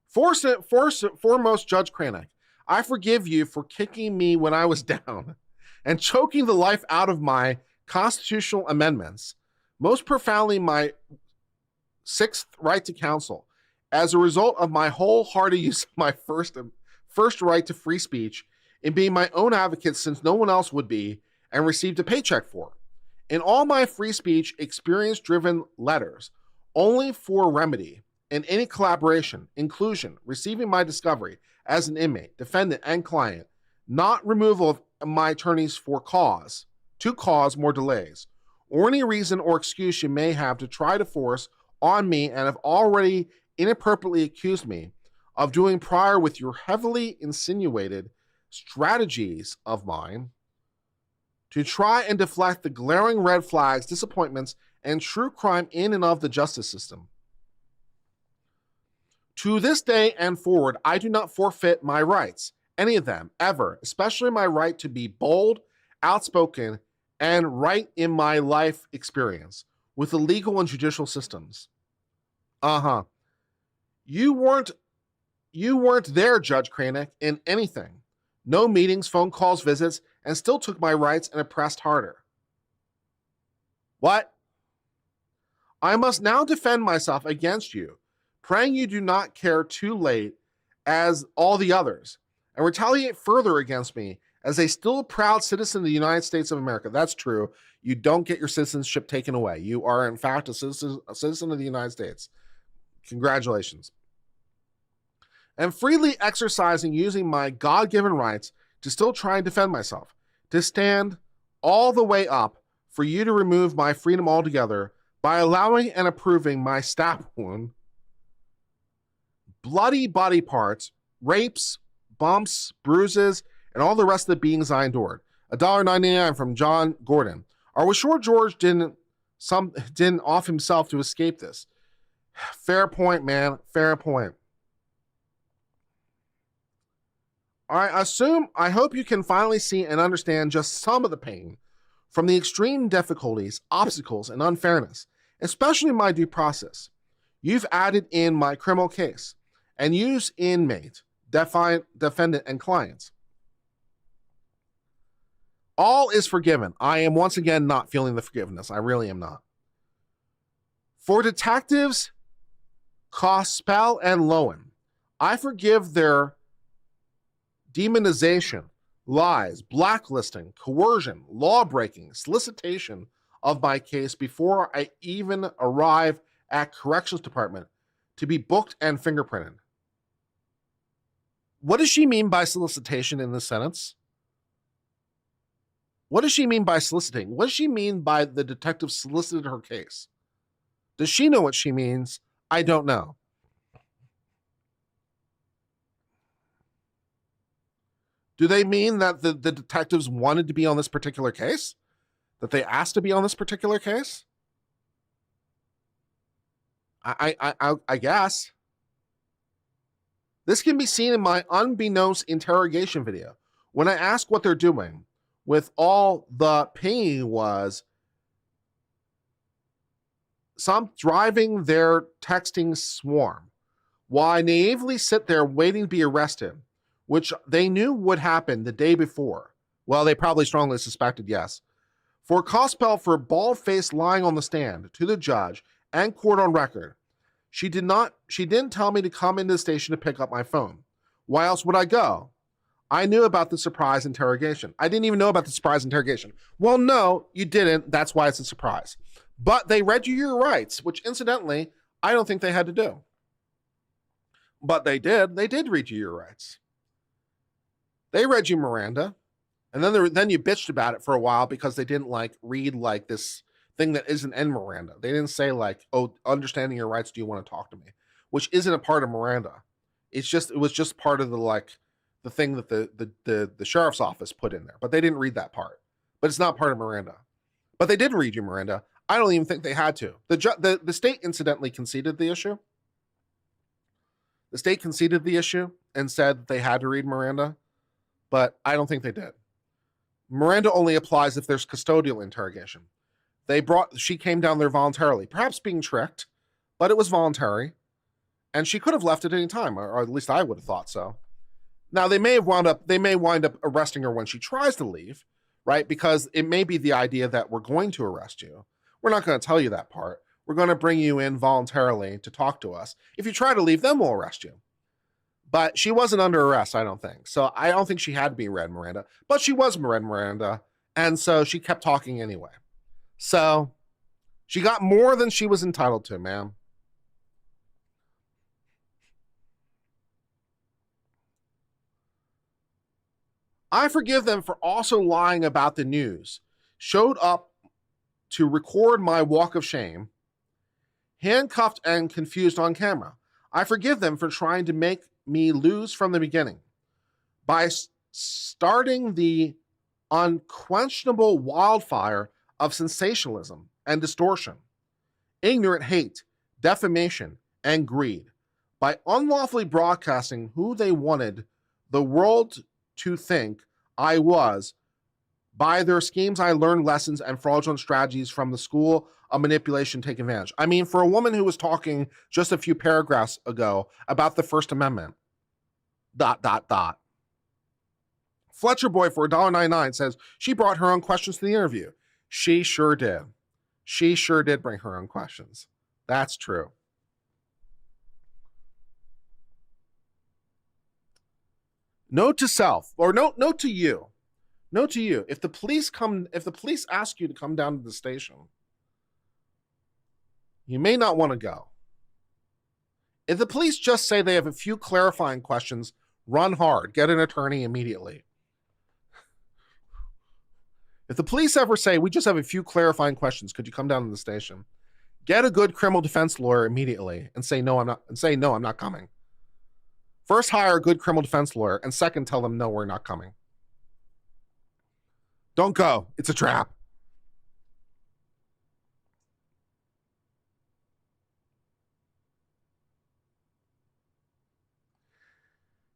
Foremost, Judge Cranick, I forgive you for kicking me when I was down and choking the life out of my constitutional amendments, most profoundly my sixth right to counsel, as a result of my wholehearted use of my first right to free speech in being my own advocate since no one else would be and received a paycheck for. In all my free speech, experience-driven letters, only for remedy, in any collaboration, inclusion, receiving my discovery as an inmate, defendant, and client, not removal of my attorneys for to cause more delays, or any reason or excuse you may have to try to force on me and have already inappropriately accused me of doing prior with your heavily insinuated strategies of mine to try and deflect the glaring red flags, disappointments, and true crime in and of the justice system. To this day and forward, I do not forfeit my rights, any of them, ever, especially my right to be bold, outspoken, and right in my life experience with the legal and judicial systems. You weren't there, Judge Cranick, in anything. No meetings, phone calls, visits, and still took my rights and oppressed harder. What? I must now defend myself against you, praying you do not care too late as all the others, and retaliate further against me as a still proud citizen of the United States of America. That's true. You don't get your citizenship taken away. You are, in fact, a citizen of the United States. Congratulations. And freely exercising, using my God-given rights to still try and defend myself, to stand all the way up for you to remove my freedom altogether by allowing and approving my stab wound, bloody body parts, rapes, bumps, bruises, and all the rest of the beings I endured. $1.99 from John Gordon. Are we sure George didn't off himself to escape this? Fair point, man. Fair point. I hope you can finally see and understand just some of the pain from the extreme difficulties, obstacles, and unfairness, especially my due process. You've added in my criminal case and use inmate, defendant, and clients. All is forgiven. I am once again not feeling the forgiveness. I really am not. For detectives, Cospel and Lowen, I forgive their demonization, lies, blacklisting, coercion, law-breaking, solicitation of my case before I even arrive at corrections department to be booked and fingerprinted. What does she mean by solicitation in this sentence? What does she mean by soliciting? What does she mean by the detective solicited her case? Does she know what she means? I don't know. Do they mean that the detectives wanted to be on this particular case? That they asked to be on this particular case? I guess. This can be seen in my unbeknownst interrogation video. When I ask what they're doing, with all the pain was some driving their texting swarm, while I naively sit there waiting to be arrested, which they knew would happen the day before. Well, they probably strongly suspected, yes. For Cospel for bald-faced lying on the stand to the judge and court on record. She didn't tell me to come into the station to pick up my phone. Why else would I go? I knew about the surprise interrogation. I didn't even know about the surprise interrogation. Well, no, you didn't. That's why it's a surprise. But they read you your rights, which incidentally, I don't think they had to do. But they did. They did read you your rights. They read you Miranda, and then you bitched about it for a while because they didn't read this thing that isn't in Miranda. They didn't say "Oh, understanding your rights. Do you want to talk to me?" Which isn't a part of Miranda. It was just part of the thing that the sheriff's office put in there, but they didn't read that part. But it's not part of Miranda. But they did read you Miranda. I don't even think they had to. The state incidentally conceded the issue. The state conceded the issue and said that they had to read Miranda, but I don't think they did. Miranda only applies if there's custodial interrogation. She came down there voluntarily, perhaps being tricked, but it was voluntary, and she could have left at any time, or at least I would have thought so. Now they may wind up arresting her when she tries to leave, right? Because it may be the idea that we're going to arrest you. We're not going to tell you that part. We're going to bring you in voluntarily to talk to us. If you try to leave, then we'll arrest you. But she wasn't under arrest, I don't think. So I don't think she had to be read Miranda, but she was read Miranda, and so she kept talking anyway. So she got more than she was entitled to, man. I forgive them for also lying about the news. Showed up to record my walk of shame, handcuffed and confused on camera. I forgive them for trying to make me lose from the beginning by starting the unquenchable wildfire of sensationalism and distortion, ignorant hate, defamation, and greed, by unlawfully broadcasting who they wanted the world to think I was. By their schemes, I learned lessons and fraudulent strategies from the school of manipulation take advantage. I mean, for a woman who was talking just a few paragraphs ago about the First Amendment, ... Fletcher Boy for $1.99 says she brought her own questions to the interview. She sure did. She sure did bring her own questions. That's true. Note to self, or note to you. Note to you, if the police ask you to come down to the station, you may not want to go. If the police just say they have a few clarifying questions, run hard, get an attorney immediately. If the police ever say, we just have a few clarifying questions, could you come down to the station? Get a good criminal defense lawyer immediately and say, no, I'm not coming. First, hire a good criminal defense lawyer, and second, tell them, no, we're not coming. Don't go. It's a trap.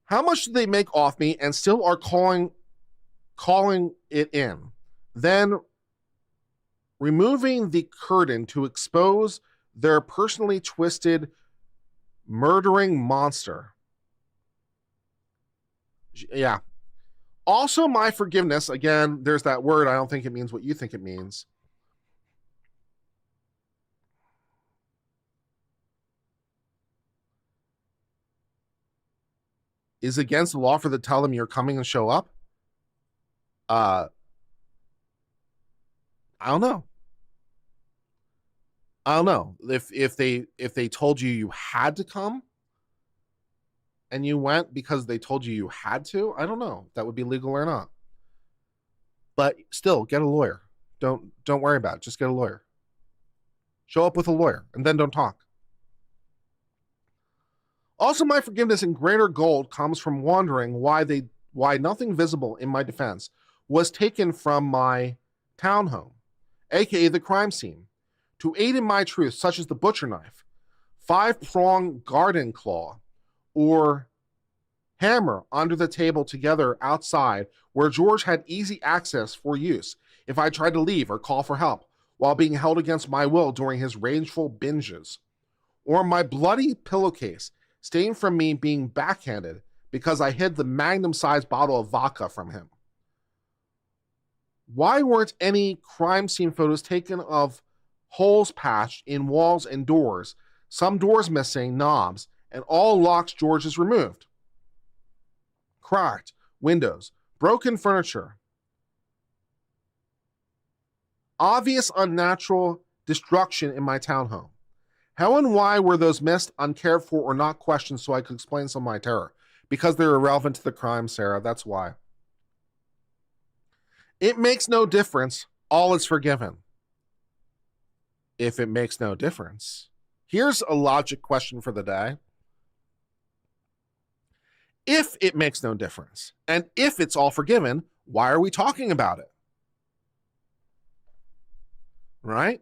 How much do they make off me and still are calling it in? Then removing the curtain to expose their personally twisted, murdering monster. Yeah. Also, my forgiveness, again, there's that word. I don't think it means what you think it means. Is against the law for the tell them you're coming and show up? I don't know. I don't know. If they told you had to come and you went because they told you had to, I don't know if that would be legal or not. But still, get a lawyer. Don't worry about it. Just get a lawyer. Show up with a lawyer and then don't talk. Also, my forgiveness in greater gold comes from wondering why nothing visible in my defense was taken from my townhome, aka the crime scene, to aid in my truth, such as the butcher knife, 5-pronged garden claw, or hammer under the table together outside where George had easy access for use if I tried to leave or call for help while being held against my will during his rageful binges, or my bloody pillowcase stained from me being backhanded because I hid the magnum-sized bottle of vodka from him. Why weren't any crime scene photos taken of holes patched in walls and doors, some doors missing knobs, and all locks George's removed? Cracked windows, broken furniture, obvious unnatural destruction in my townhome. How and why were those missed, uncared for, or not questioned so I could explain some of my terror? Because they're irrelevant to the crime, Sarah. That's why. It makes no difference. All is forgiven. If it makes no difference, here's a logic question for the day. If it makes no difference, and if it's all forgiven, why are we talking about it? Right?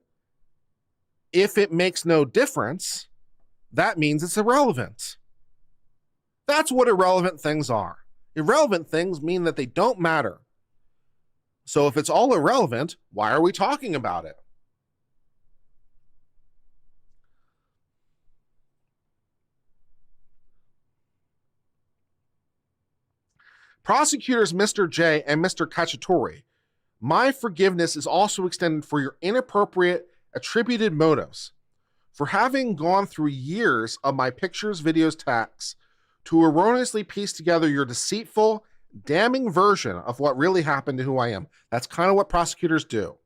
If it makes no difference, that means it's irrelevant. That's what irrelevant things are. Irrelevant things mean that they don't matter. So if it's all irrelevant, why are we talking about it? Prosecutors Mr. J and Mr. Cacciatore, my forgiveness is also extended for your inappropriate attributed motives, for having gone through years of my pictures, videos, texts to erroneously piece together your deceitful, damning version of what really happened to who I am. That's kind of what prosecutors do.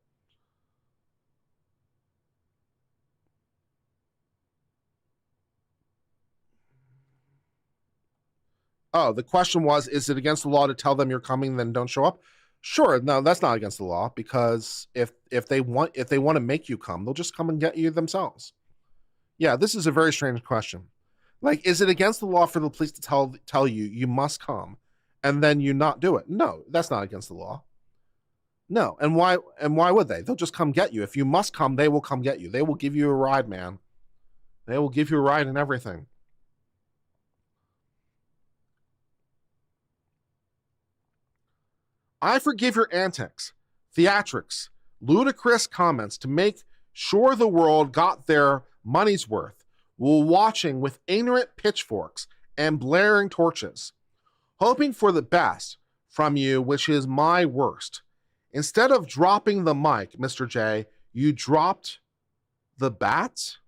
Oh, the question was, is it against the law to tell them you're coming, then don't show up? Sure, no, that's not against the law, because if they want to make you come, they'll just come and get you themselves. Yeah, this is a very strange question. Like, is it against the law for the police to tell you you must come, and then you not do it? No, that's not against the law. No, and why would they? They'll just come get you. If you must come, they will come get you. They will give you a ride, man. They will give you a ride and everything. I forgive your antics, theatrics, ludicrous comments to make sure the world got their money's worth while watching with ignorant pitchforks and blaring torches, hoping for the best from you, which is my worst. Instead of dropping the mic, Mr. J, you dropped the bats?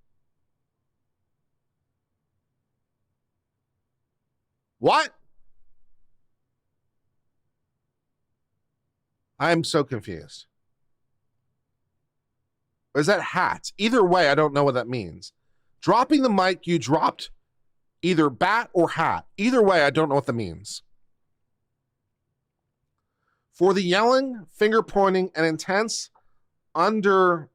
What? I am so confused. Or is that hat? Either way, I don't know what that means. Dropping the mic, you dropped either bat or hat. Either way, I don't know what that means. For the yelling, finger pointing, and intense underlining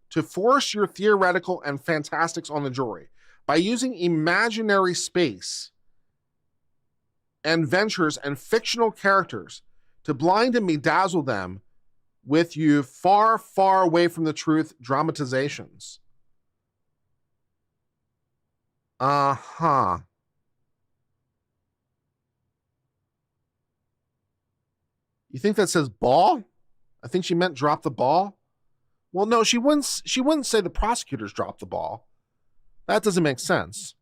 to force your theoretical and fantastics on the jury by using imaginary space and ventures and fictional characters to blind and bedazzle them with you far, far away from the truth dramatizations. Uh-huh. You think that says ball? I think she meant drop the ball. Well, no, she wouldn't say the prosecutors dropped the ball. That doesn't make sense.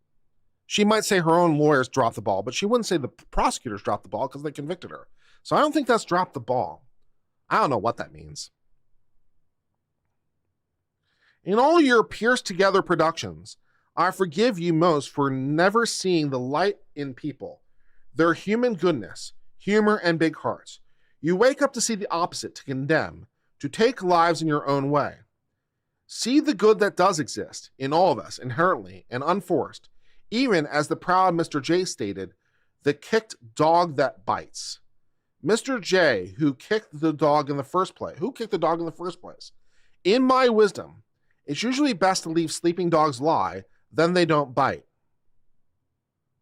She might say her own lawyers dropped the ball, but she wouldn't say the prosecutors dropped the ball because they convicted her. So I don't think that's dropped the ball. I don't know what that means. In all your pierced together productions, I forgive you most for never seeing the light in people, their human goodness, humor, and big hearts. You wake up to see the opposite, to condemn, to take lives in your own way. See the good that does exist in all of us, inherently and unforced, even as the proud Mr. J stated, the kicked dog that bites. Mr. J, who kicked the dog in the first place? Who kicked the dog in the first place? In my wisdom, it's usually best to leave sleeping dogs lie, then they don't bite.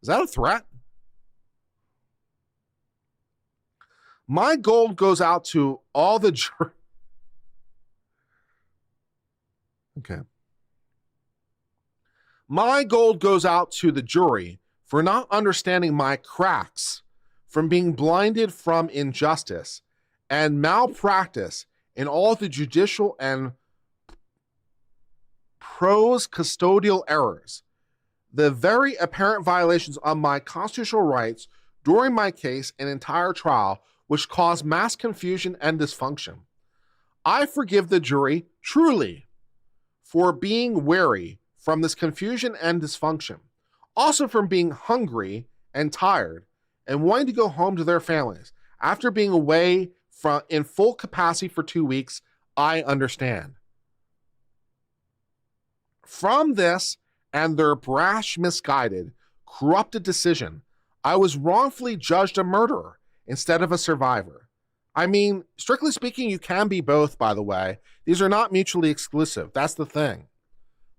Is that a threat? My gold goes out to all the Okay. My gold goes out to the jury for not understanding my cracks, from being blinded from injustice and malpractice in all the judicial and prose custodial errors, the very apparent violations of my constitutional rights during my case and entire trial, which caused mass confusion and dysfunction. I forgive the jury truly for being wary from this confusion and dysfunction, also from being hungry and tired and wanting to go home to their families after being away in full capacity for 2 weeks. I understand. From this and their brash, misguided, corrupted decision, I was wrongfully judged a murderer instead of a survivor. I mean, strictly speaking, you can be both, by the way. These are not mutually exclusive. That's the thing.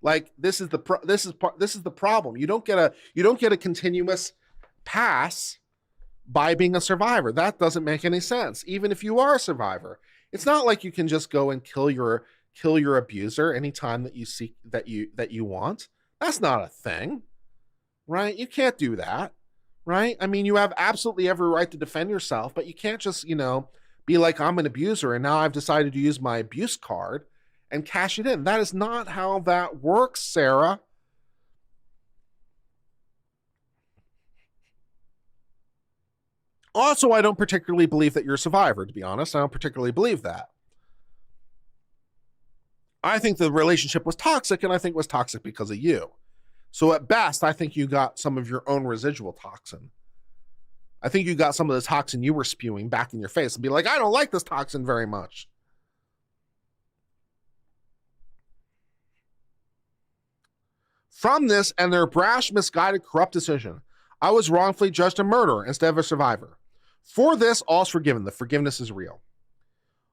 Like, this is the problem. You don't get a continuous pass by being a survivor. That doesn't make any sense. Even if you are a survivor, it's not like you can just go and kill your abuser anytime that you seek that you want. That's not a thing, right? You can't do that, right? I mean, you have absolutely every right to defend yourself, but you can't just, be like, I'm an abuser and now I've decided to use my abuse card and cash it in. That is not how that works, Sarah. Also, I don't particularly believe that you're a survivor, to be honest. I don't particularly believe that. I think the relationship was toxic, and I think it was toxic because of you. So at best, I think you got some of your own residual toxin. I think you got some of the toxin you were spewing back in your face and be like, I don't like this toxin very much. From this and their brash, misguided, corrupt decision, I was wrongfully judged a murderer instead of a survivor. For this, all's forgiven. The forgiveness is real.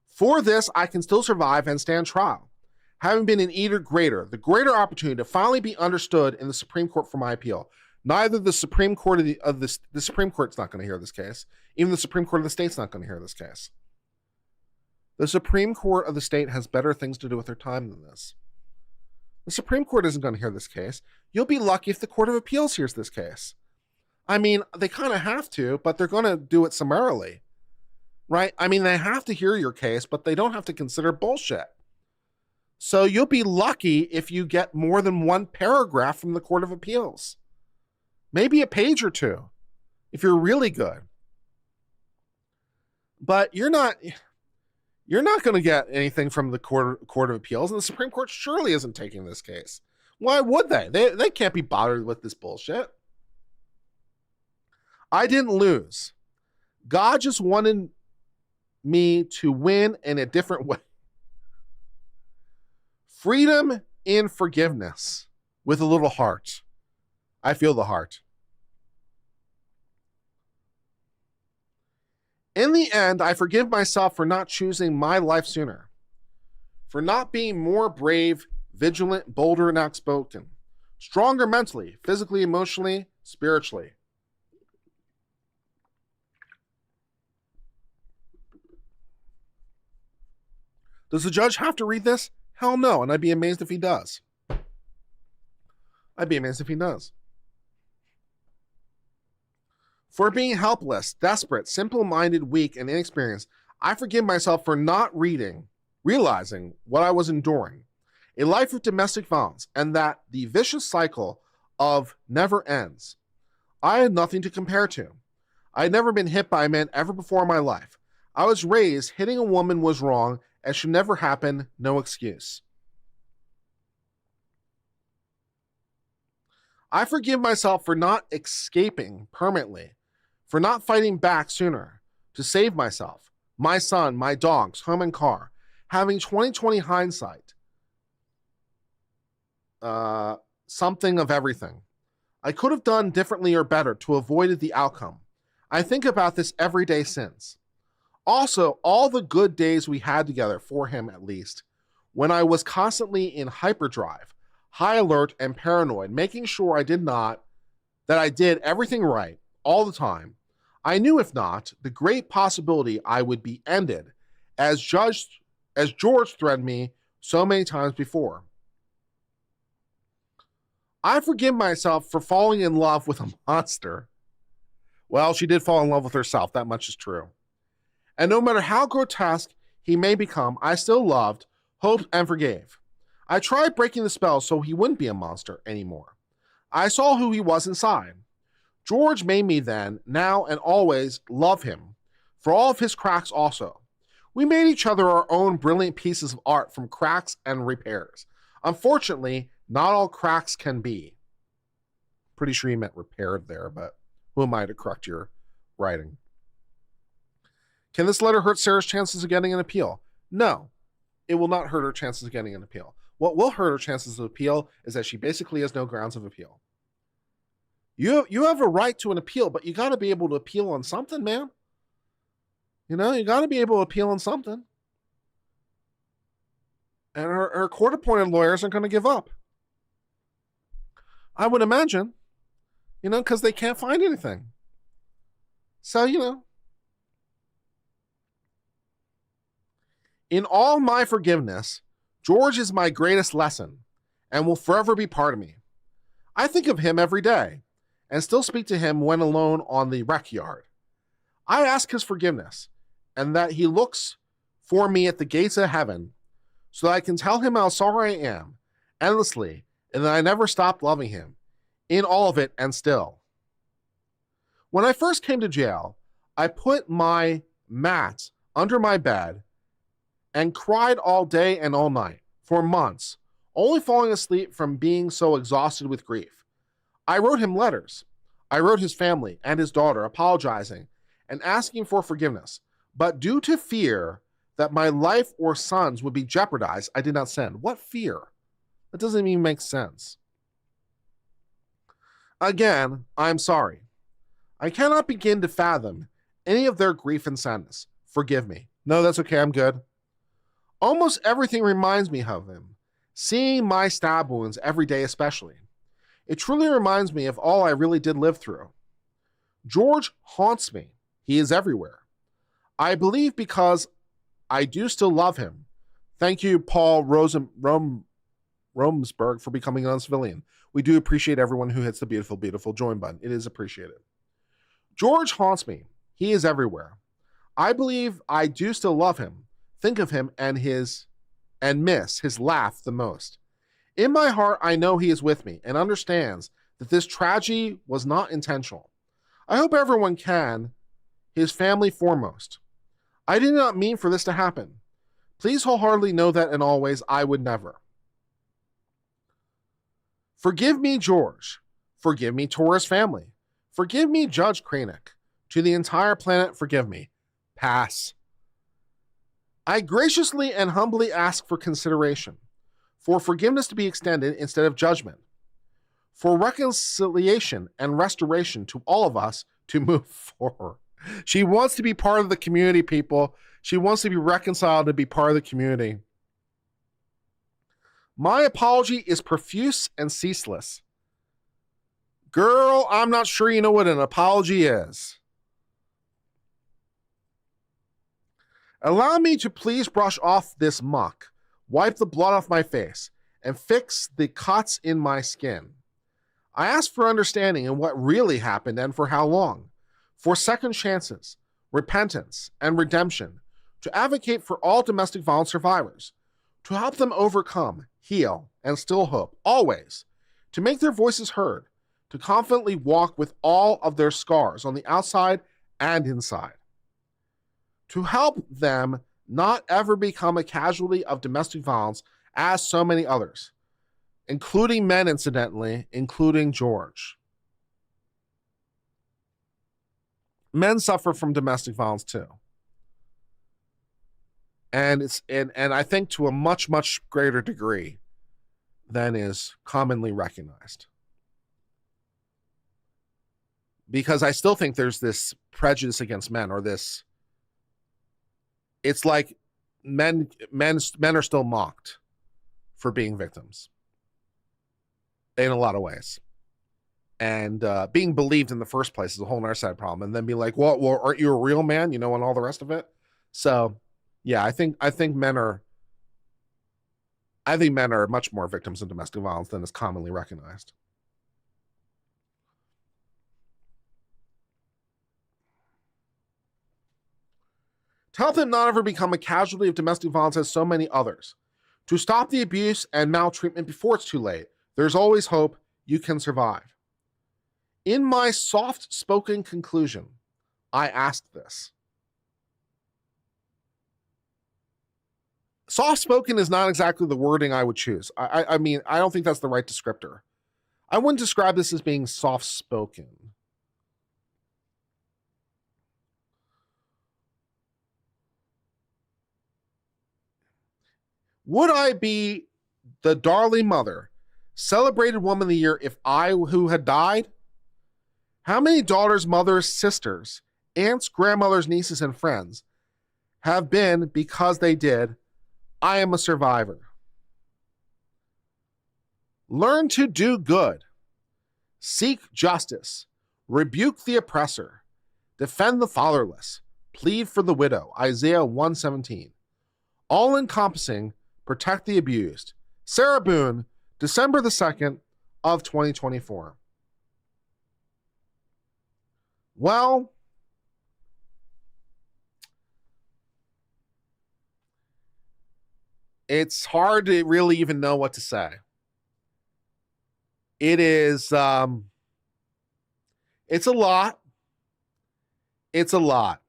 For this, I can still survive and stand trial, having been an eater greater, the greater opportunity to finally be understood in the Supreme Court for my appeal. Neither the Supreme Court the Supreme Court's not going to hear this case. Even the Supreme Court of the state's not going to hear this case. The Supreme Court of the state has better things to do with their time than this. The Supreme Court isn't going to hear this case. You'll be lucky if the Court of Appeals hears this case. I mean, they kind of have to, but they're going to do it summarily, right? I mean, they have to hear your case, but they don't have to consider bullshit. So you'll be lucky if you get more than one paragraph from the Court of Appeals. Maybe a page or two, if you're really good. But you're not going to get anything from the Court of Appeals, and the Supreme Court surely isn't taking this case. Why would they? They can't be bothered with this bullshit. I didn't lose. God just wanted me to win in a different way. Freedom in forgiveness with a little heart. I feel the heart. In the end, I forgive myself for not choosing my life sooner, for not being more brave, vigilant, bolder, and outspoken, stronger mentally, physically, emotionally, spiritually. Does the judge have to read this? Hell no, and I'd be amazed if he does. I'd be amazed if he does. For being helpless, desperate, simple-minded, weak, and inexperienced, I forgive myself for not realizing what I was enduring. A life of domestic violence, and that the vicious cycle of never ends. I had nothing to compare to. I had never been hit by a man ever before in my life. I was raised hitting a woman was wrong and should never happen, no excuse. I forgive myself for not escaping permanently, for not fighting back sooner, to save myself, my son, my dogs, home and car, having 20/20 hindsight. Something of everything. I could have done differently or better to avoid the outcome. I think about this every day since. Also, all the good days we had together, for him at least, when I was constantly in hyperdrive, high alert and paranoid, making sure that I did everything right all the time. I knew if not, the great possibility I would be ended, as George threatened me so many times before. I forgive myself for falling in love with a monster. Well, she did fall in love with herself, that much is true. And no matter how grotesque he may become, I still loved, hoped, and forgave. I tried breaking the spell so he wouldn't be a monster anymore. I saw who he was inside. George made me then, now, and always love him, for all of his cracks also. We made each other our own brilliant pieces of art from cracks and repairs. Unfortunately, not all cracks can be. Pretty sure you meant repaired there, but who am I to correct your writing? Can this letter hurt Sarah's chances of getting an appeal? No, it will not hurt her chances of getting an appeal. What will hurt her chances of appeal is that she basically has no grounds of appeal. You have a right to an appeal, but you got to be able to appeal on something, man. You know, you got to be able to appeal on something. And her court-appointed lawyers aren't going to give up. I would imagine, you know, because they can't find anything. So, you know, in all my forgiveness, George is my greatest lesson and will forever be part of me. I think of him every day and still speak to him when alone on the rec yard. I ask his forgiveness and that he looks for me at the gates of heaven so that I can tell him how sorry I am endlessly and that I never stopped loving him in all of it and still. When I first came to jail, I put my mat under my bed and cried all day and all night for months, only falling asleep from being so exhausted with grief. I wrote him letters. I wrote his family and his daughter apologizing and asking for forgiveness. But due to fear that my life or sons would be jeopardized, I did not send. What fear? That doesn't even make sense. Again, I'm sorry. I cannot begin to fathom any of their grief and sadness. Forgive me. No, that's okay. I'm good. Almost everything reminds me of him. Seeing my stab wounds every day especially. It truly reminds me of all I really did live through. George haunts me. He is everywhere. I believe because I do still love him. Thank you, Paul Romsberg, for becoming an uncivilian. We do appreciate everyone who hits the beautiful, beautiful join button. It is appreciated. George haunts me. He is everywhere. I believe I do still love him, think of him and miss his laugh the most. In my heart, I know he is with me and understands that this tragedy was not intentional. I hope everyone can, his family foremost. I did not mean for this to happen. Please wholeheartedly know that and always, I would never. Forgive me, George. Forgive me, Torres family. Forgive me, Judge Cranick. To the entire planet, forgive me. Pass. I graciously and humbly ask for consideration, for forgiveness to be extended instead of judgment, for reconciliation and restoration to all of us to move forward. She wants to be part of the community, people. She wants to be reconciled to be part of the community. My apology is profuse and ceaseless. Girl, I'm not sure you know what an apology is. Allow me to please brush off this muck, wipe the blood off my face, and fix the cuts in my skin. I ask for understanding in what really happened and for how long, for second chances, repentance, and redemption, to advocate for all domestic violence survivors, to help them overcome, heal, and still hope, always, to make their voices heard, to confidently walk with all of their scars on the outside and inside, to help them not ever become a casualty of domestic violence as so many others, including men, incidentally, including George. Men suffer from domestic violence too. And I think to a much, much greater degree than is commonly recognized. Because I still think there's this prejudice against men, or this, it's like men are still mocked for being victims in a lot of ways. And being believed in the first place is a whole other side problem. And then be like, well, aren't you a real man? You know, and all the rest of it. So yeah, I think men are much more victims of domestic violence than is commonly recognized. To help them not ever become a casualty of domestic violence as so many others. To stop the abuse and maltreatment before it's too late. There's always hope. You can survive. In my soft-spoken conclusion, I asked this. Soft-spoken is not exactly the wording I would choose. I mean, I don't think that's the right descriptor. I wouldn't describe this as being soft-spoken. Would I be the darling mother, celebrated woman of the year if I who had died? How many daughters, mothers, sisters, aunts, grandmothers, nieces, and friends have been because they did. I am a survivor. Learn to do good. Seek justice. Rebuke the oppressor. Defend the fatherless. Plead for the widow. Isaiah 1:17. All encompassing, protect the abused. Sarah Boone, December the 2nd of 2024. Well, it's hard to really even know what to say. It is, it's a lot. It's a lot.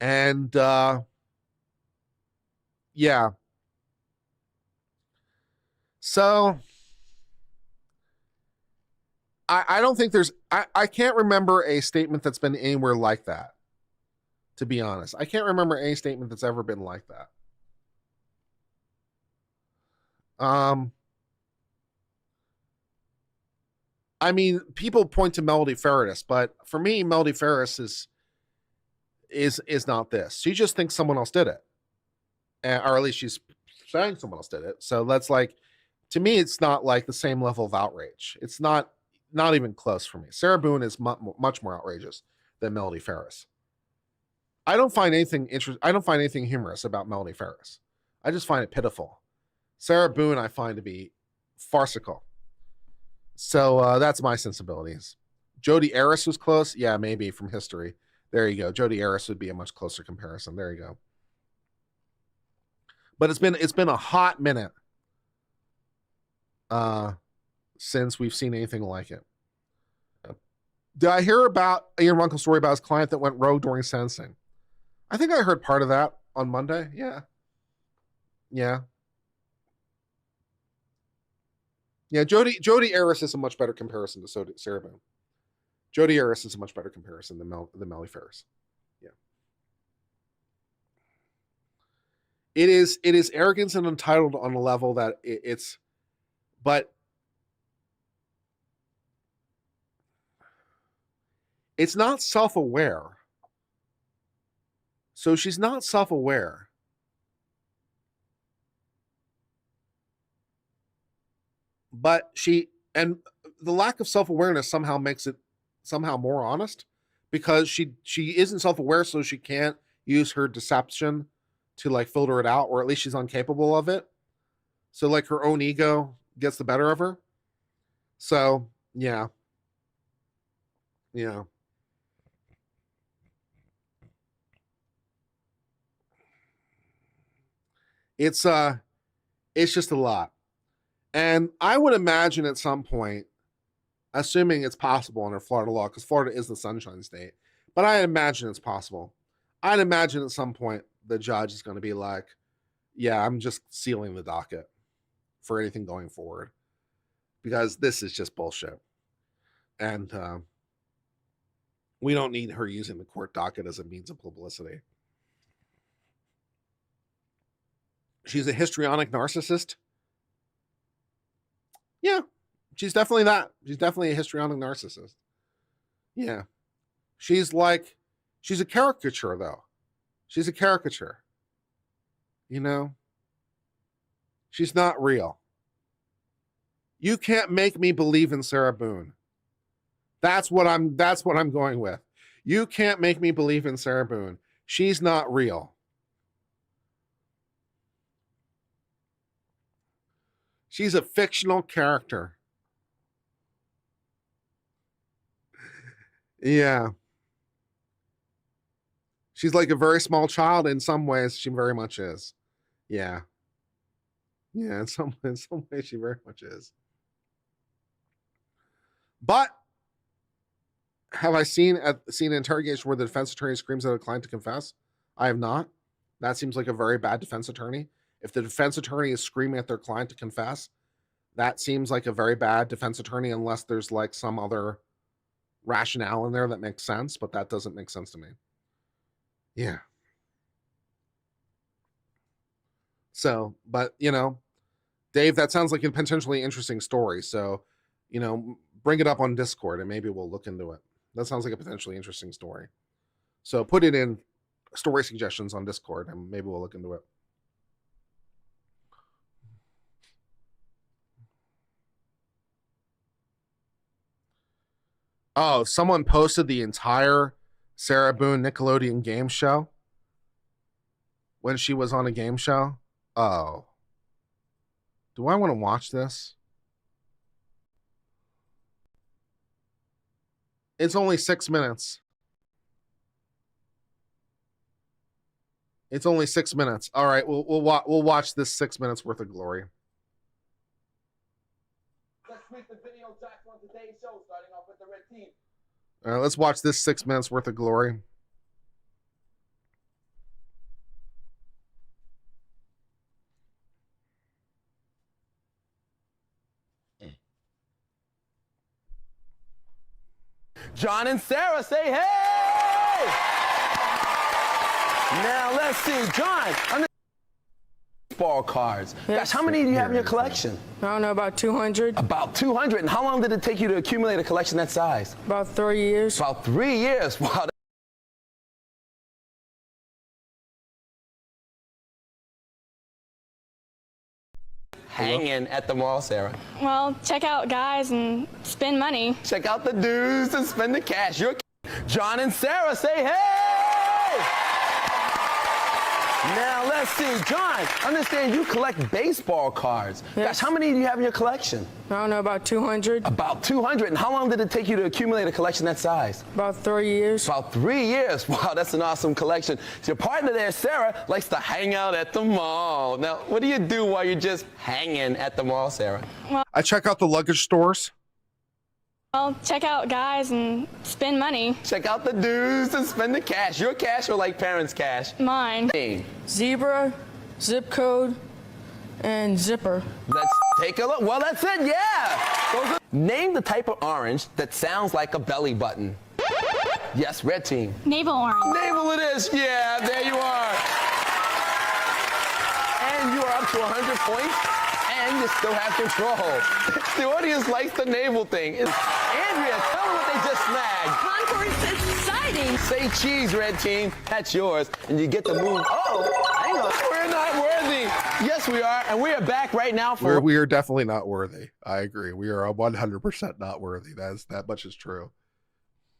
And, yeah. So, I don't think there's, I can't remember a statement that's been anywhere like that, to be honest. I can't remember any statement that's ever been like that. I mean, people point to Melody Ferris, but for me, Melody Ferris is not this. She just thinks someone else did it, or at least she's saying someone else did it. So that's like, to me, it's not like the same level of outrage. It's not even close for me. Sarah Boone is much more outrageous than Melody Ferris. I don't find anything I don't find anything humorous about Melody Ferris. I just find it pitiful. Sarah Boone, I find to be farcical. So that's my sensibilities. Jodi Arias was close. Yeah, maybe from history. There you go. Jodi Arias would be a much closer comparison. There you go. But it's been a hot minute since we've seen anything like it. Did I hear about Ian Runkle's story about his client that went rogue during sentencing? I think I heard part of that on Monday. Yeah. Jodi Arias is a much better comparison to Sarah Boone. Jodi Arias is a much better comparison than Melody Ferris. Yeah. It is arrogance and entitled on a level that but it's not self-aware. So she's not self-aware. But and the lack of self-awareness somehow makes it somehow more honest, because she isn't self-aware, so she can't use her deception to like filter it out, or at least she's incapable of it. So like her own ego gets the better of her. So yeah. It's just a lot. And I would imagine at some point, assuming it's possible under Florida law, because Florida is the Sunshine State, but I imagine it's possible. I'd imagine at some point the judge is going to be like, yeah, I'm just sealing the docket for anything going forward, because this is just bullshit. And we don't need her using the court docket as a means of publicity. She's a histrionic narcissist. Yeah, she's definitely that. She's definitely a histrionic narcissist. Yeah. She's a caricature, though. She's a caricature. You know? She's not real. You can't make me believe in Sarah Boone. That's what I'm going with. You can't make me believe in Sarah Boone. She's not real. She's a fictional character. Yeah. She's like a very small child. In some ways, she very much is. Yeah. In some ways, she very much is. But have I seen an interrogation where the defense attorney screams at a client to confess? I have not. That seems like a very bad defense attorney. If the defense attorney is screaming at their client to confess, that seems like a very bad defense attorney, unless there's like some other rationale in there that makes sense, but that doesn't make sense to me. Yeah. So, but Dave, that sounds like a potentially interesting story. So, bring it up on Discord and maybe we'll look into it. That sounds like a potentially interesting story. So put it in story suggestions on Discord, and maybe we'll look into it. Oh, someone posted the entire Sarah Boone Nickelodeon game show when she was on a game show. Oh. Do I want to watch this? It's only 6 minutes. It's only 6 minutes. All right, we'll watch this 6 minutes worth of glory. Let's meet the video jacks on today's show, starting off with the red team. All right, let's watch this 6 minutes worth of glory. John and Sarah say hey! Now let's see, John, on the baseball cards. Yes. Gosh, how many do you have in your collection? I don't know, about 200. About 200. And how long did it take you to accumulate a collection that size? About 3 years. About 3 years. Wow. Hanging at the mall, Sarah. Well, check out guys and spend money. Check out the dudes and spend the cash. John and Sarah say hey! Now let's see, John, understand you collect baseball cards. Yes. Gosh, how many do you have in your collection? I don't know, about 200. About 200. And how long did it take you to accumulate a collection that size? About 3 years. About 3 years. Wow, that's an awesome collection. So your partner there, Sarah, likes to hang out at the mall. Now, what do you do while you're just hanging at the mall, Sarah? I check out the luggage stores. Well, check out guys and spend money. Check out the dudes and spend the cash. Your cash or like parents' cash? Mine. Zebra, zip code, and zipper. Let's take a look. Well, that's it, yeah. Name the type of orange that sounds like a belly button. Yes, red team. Navel orange. Navel it is. Yeah, there you are. And you are up to 100 points. And you still have control. The audience likes the navel thing. Andrea, tell them what they just snagged. Concourse is exciting. Say cheese, red team. That's yours. And you get to move. Oh, hang on. We're not worthy. Yes, we are. And we are back right now for... We are definitely not worthy. I agree. We are 100% not worthy. That much is true.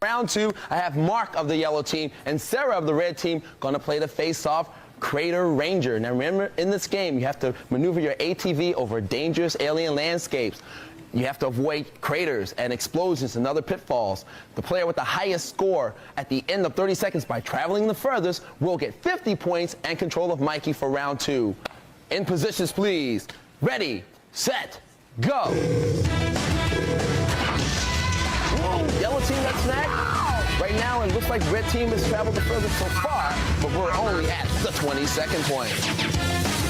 Round two, I have Mark of the yellow team and Sarah of the red team going to play the face-off Crater Ranger. Now remember, in this game, you have to maneuver your ATV over dangerous alien landscapes. You have to avoid craters and explosions and other pitfalls. The player with the highest score at the end of 30 seconds by traveling the furthest will get 50 points and control of Mikey for round two. In positions, please. Ready, set, go. Whoa, yellow team got snagged. Right now, it looks like red team has traveled the furthest so far, but we're only at the 22nd point.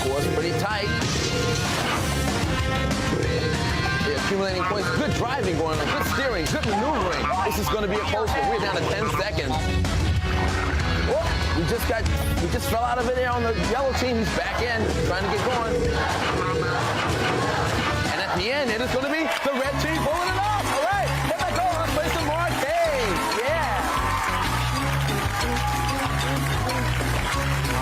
Score's pretty tight. They're accumulating points. Good driving going on, good steering, good maneuvering. This is going to be a close one. We're down to 10 seconds. Oh, we just fell out of it there on the yellow team. He's back in, trying to get going. And at the end, it is going to be the red team pulling it off. All right, here they go. Let's play some more games. Yeah.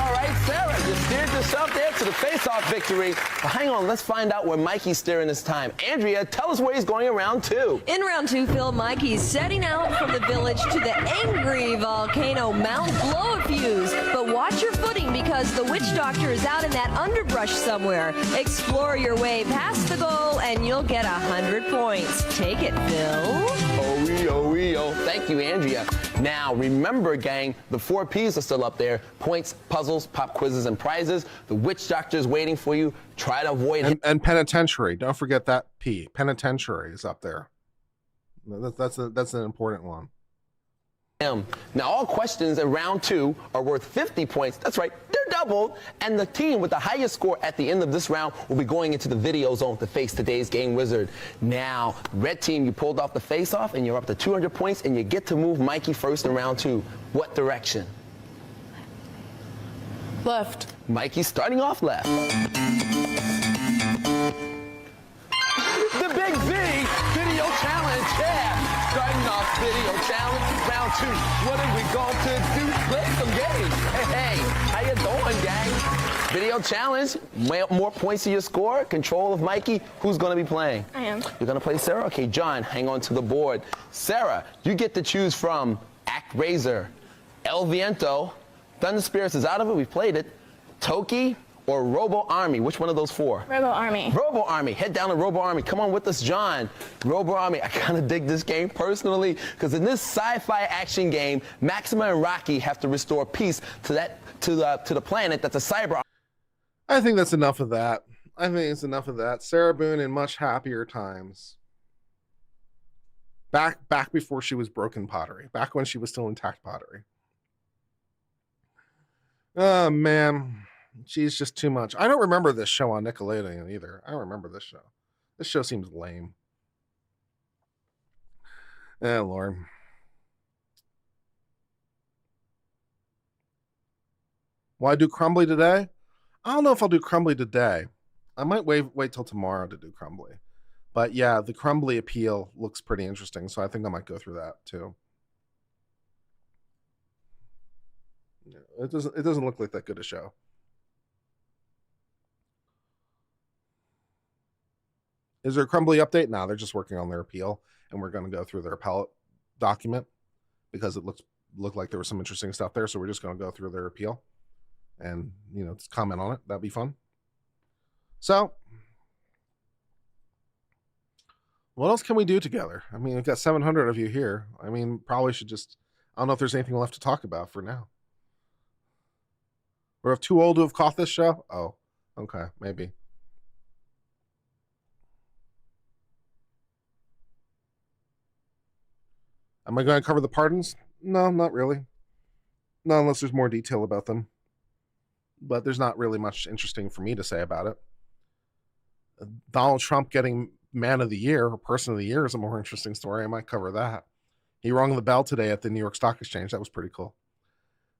All right, Sarah, you steered yourself there to the face-off victory. But hang on, let's find out where Mikey's steering this time. Andrea, tell us where he's going in round two. In round two, Phil, Mikey's setting out from the village to the angry volcano Mount Blow a Fuse. But watch your footing because the witch doctor is out in that underbrush somewhere. Explore your way past the goal and you'll get 100 points. Take it, Phil. Oh. Thank you, Andrea. Now, remember, gang, the 4 P's are still up there. Points, puzzles, pop quizzes, and prizes. The witch doctor is waiting for you. Try to avoid and penitentiary. Don't forget that P. Penitentiary is up there. That's an important one. Now, all questions in round two are worth 50 points. That's right, they're doubled. And the team with the highest score at the end of this round will be going into the video zone to face today's game wizard. Now, red team, you pulled off the face-off and you're up to 200 points and you get to move Mikey first in round two. What direction? Left. Mikey's starting off left. The Big V video challenge, yeah. Starting off video challenge round 2. What are we going to do? Play some games. Hey, how you doing, gang? Video challenge. More points to your score. Control of Mikey. Who's going to be playing? I am. You're going to play Sarah? Okay, John, hang on to the board. Sarah, you get to choose from Act Razor, El Viento, Thunder Spirits is out of it. We've played it. Toki or Robo Army. Which one of those 4? Robo Army. Robo Army. Head down to Robo Army. Come on with us, John. Robo Army. I kind of dig this game personally because in this sci-fi action game, Maxima and Rocky have to restore peace to the planet that's a cyber. I think that's enough of that. I think it's enough of that. Sarah Boone in much happier times. Back before she was broken pottery. Back when she was still intact pottery. Oh, man. She's just too much. I don't remember this show on Nickelodeon either. I don't remember this show. This show seems lame. Oh, Lord. Will I do Crumbly today? I don't know if I'll do Crumbly today. I might wait till tomorrow to do Crumbly. But yeah, the Crumbly appeal looks pretty interesting, so I think I might go through that too. It doesn't look like that good a show. Is there a Crumbly update? No, they're just working on their appeal, and we're going to go through their appellate document because it looked like there was some interesting stuff there. So we're just going to go through their appeal and just comment on it. That'd be fun. So, what else can we do together? I mean, we've got 700 of you here. I mean, probably should just. I don't know if there's anything left to talk about for now. We're too old to have caught this show. Oh, okay, maybe. Am I going to cover the pardons? No, not really. No, unless there's more detail about them. But there's not really much interesting for me to say about it. Donald Trump getting Man of the Year or Person of the Year is a more interesting story. I might cover that. He rung the bell today at the New York Stock Exchange. That was pretty cool.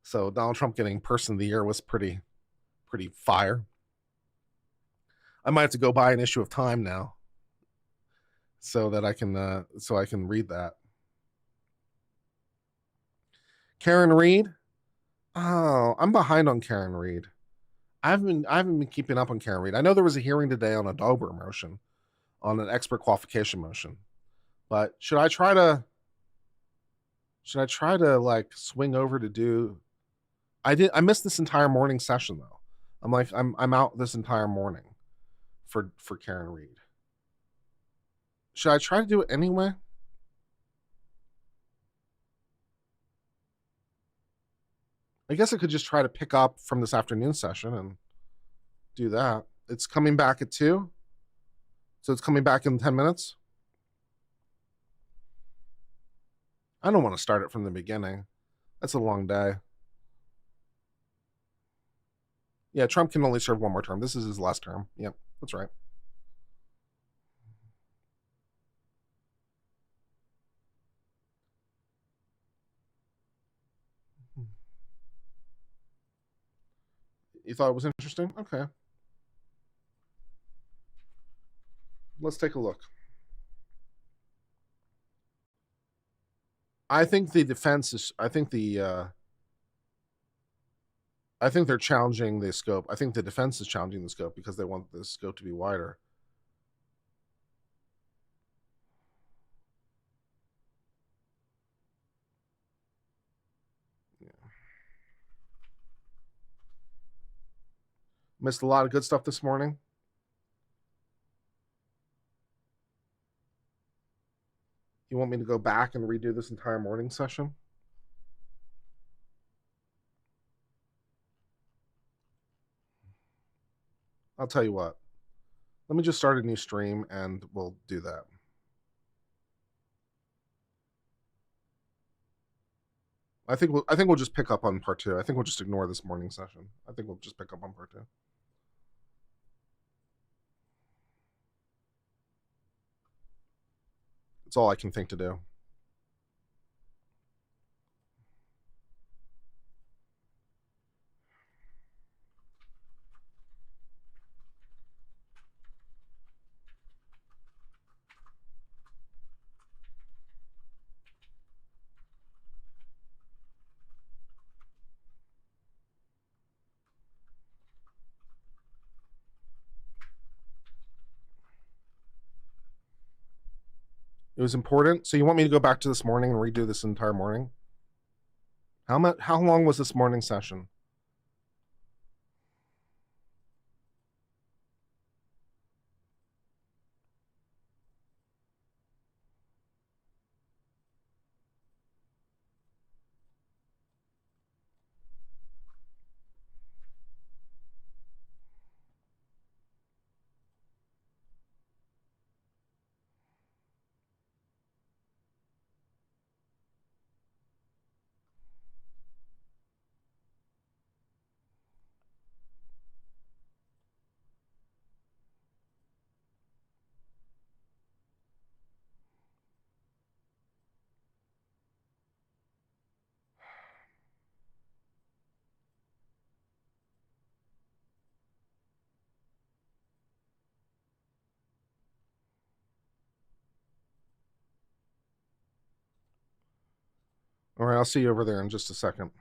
So Donald Trump getting Person of the Year was pretty fire. I might have to go buy an issue of Time now so that I can read that. Karen Reed. Oh, I'm behind on Karen Reed. I haven't been keeping up on Karen Reed. I know there was a hearing today on a Dober motion, on an expert qualification motion. But should I try to like swing over to do I missed this entire morning session though. I'm out this entire morning for Karen Reed. Should I try to do it anyway? I guess I could just try to pick up from this afternoon session and do that. It's coming back at 2. So it's coming back in 10 minutes. I don't want to start it from the beginning. That's a long day. Yeah, Trump can only serve one more term. This is his last term. Yep, that's right. You thought it was interesting? Okay. Let's take a look. I think the defense is, I think they're challenging the scope. I think the defense is challenging the scope because they want the scope to be wider. Yeah. Missed a lot of good stuff this morning. You want me to go back and redo this entire morning session? I'll tell you what. Let me just start a new stream and we'll do that. I think we'll just pick up on part 2. I think we'll just ignore this morning session. I think we'll just pick up on part 2. That's all I can think to do. It was important. So you want me to go back to this morning and redo this entire morning? How long was this morning session? All right, I'll see you over there in just a second.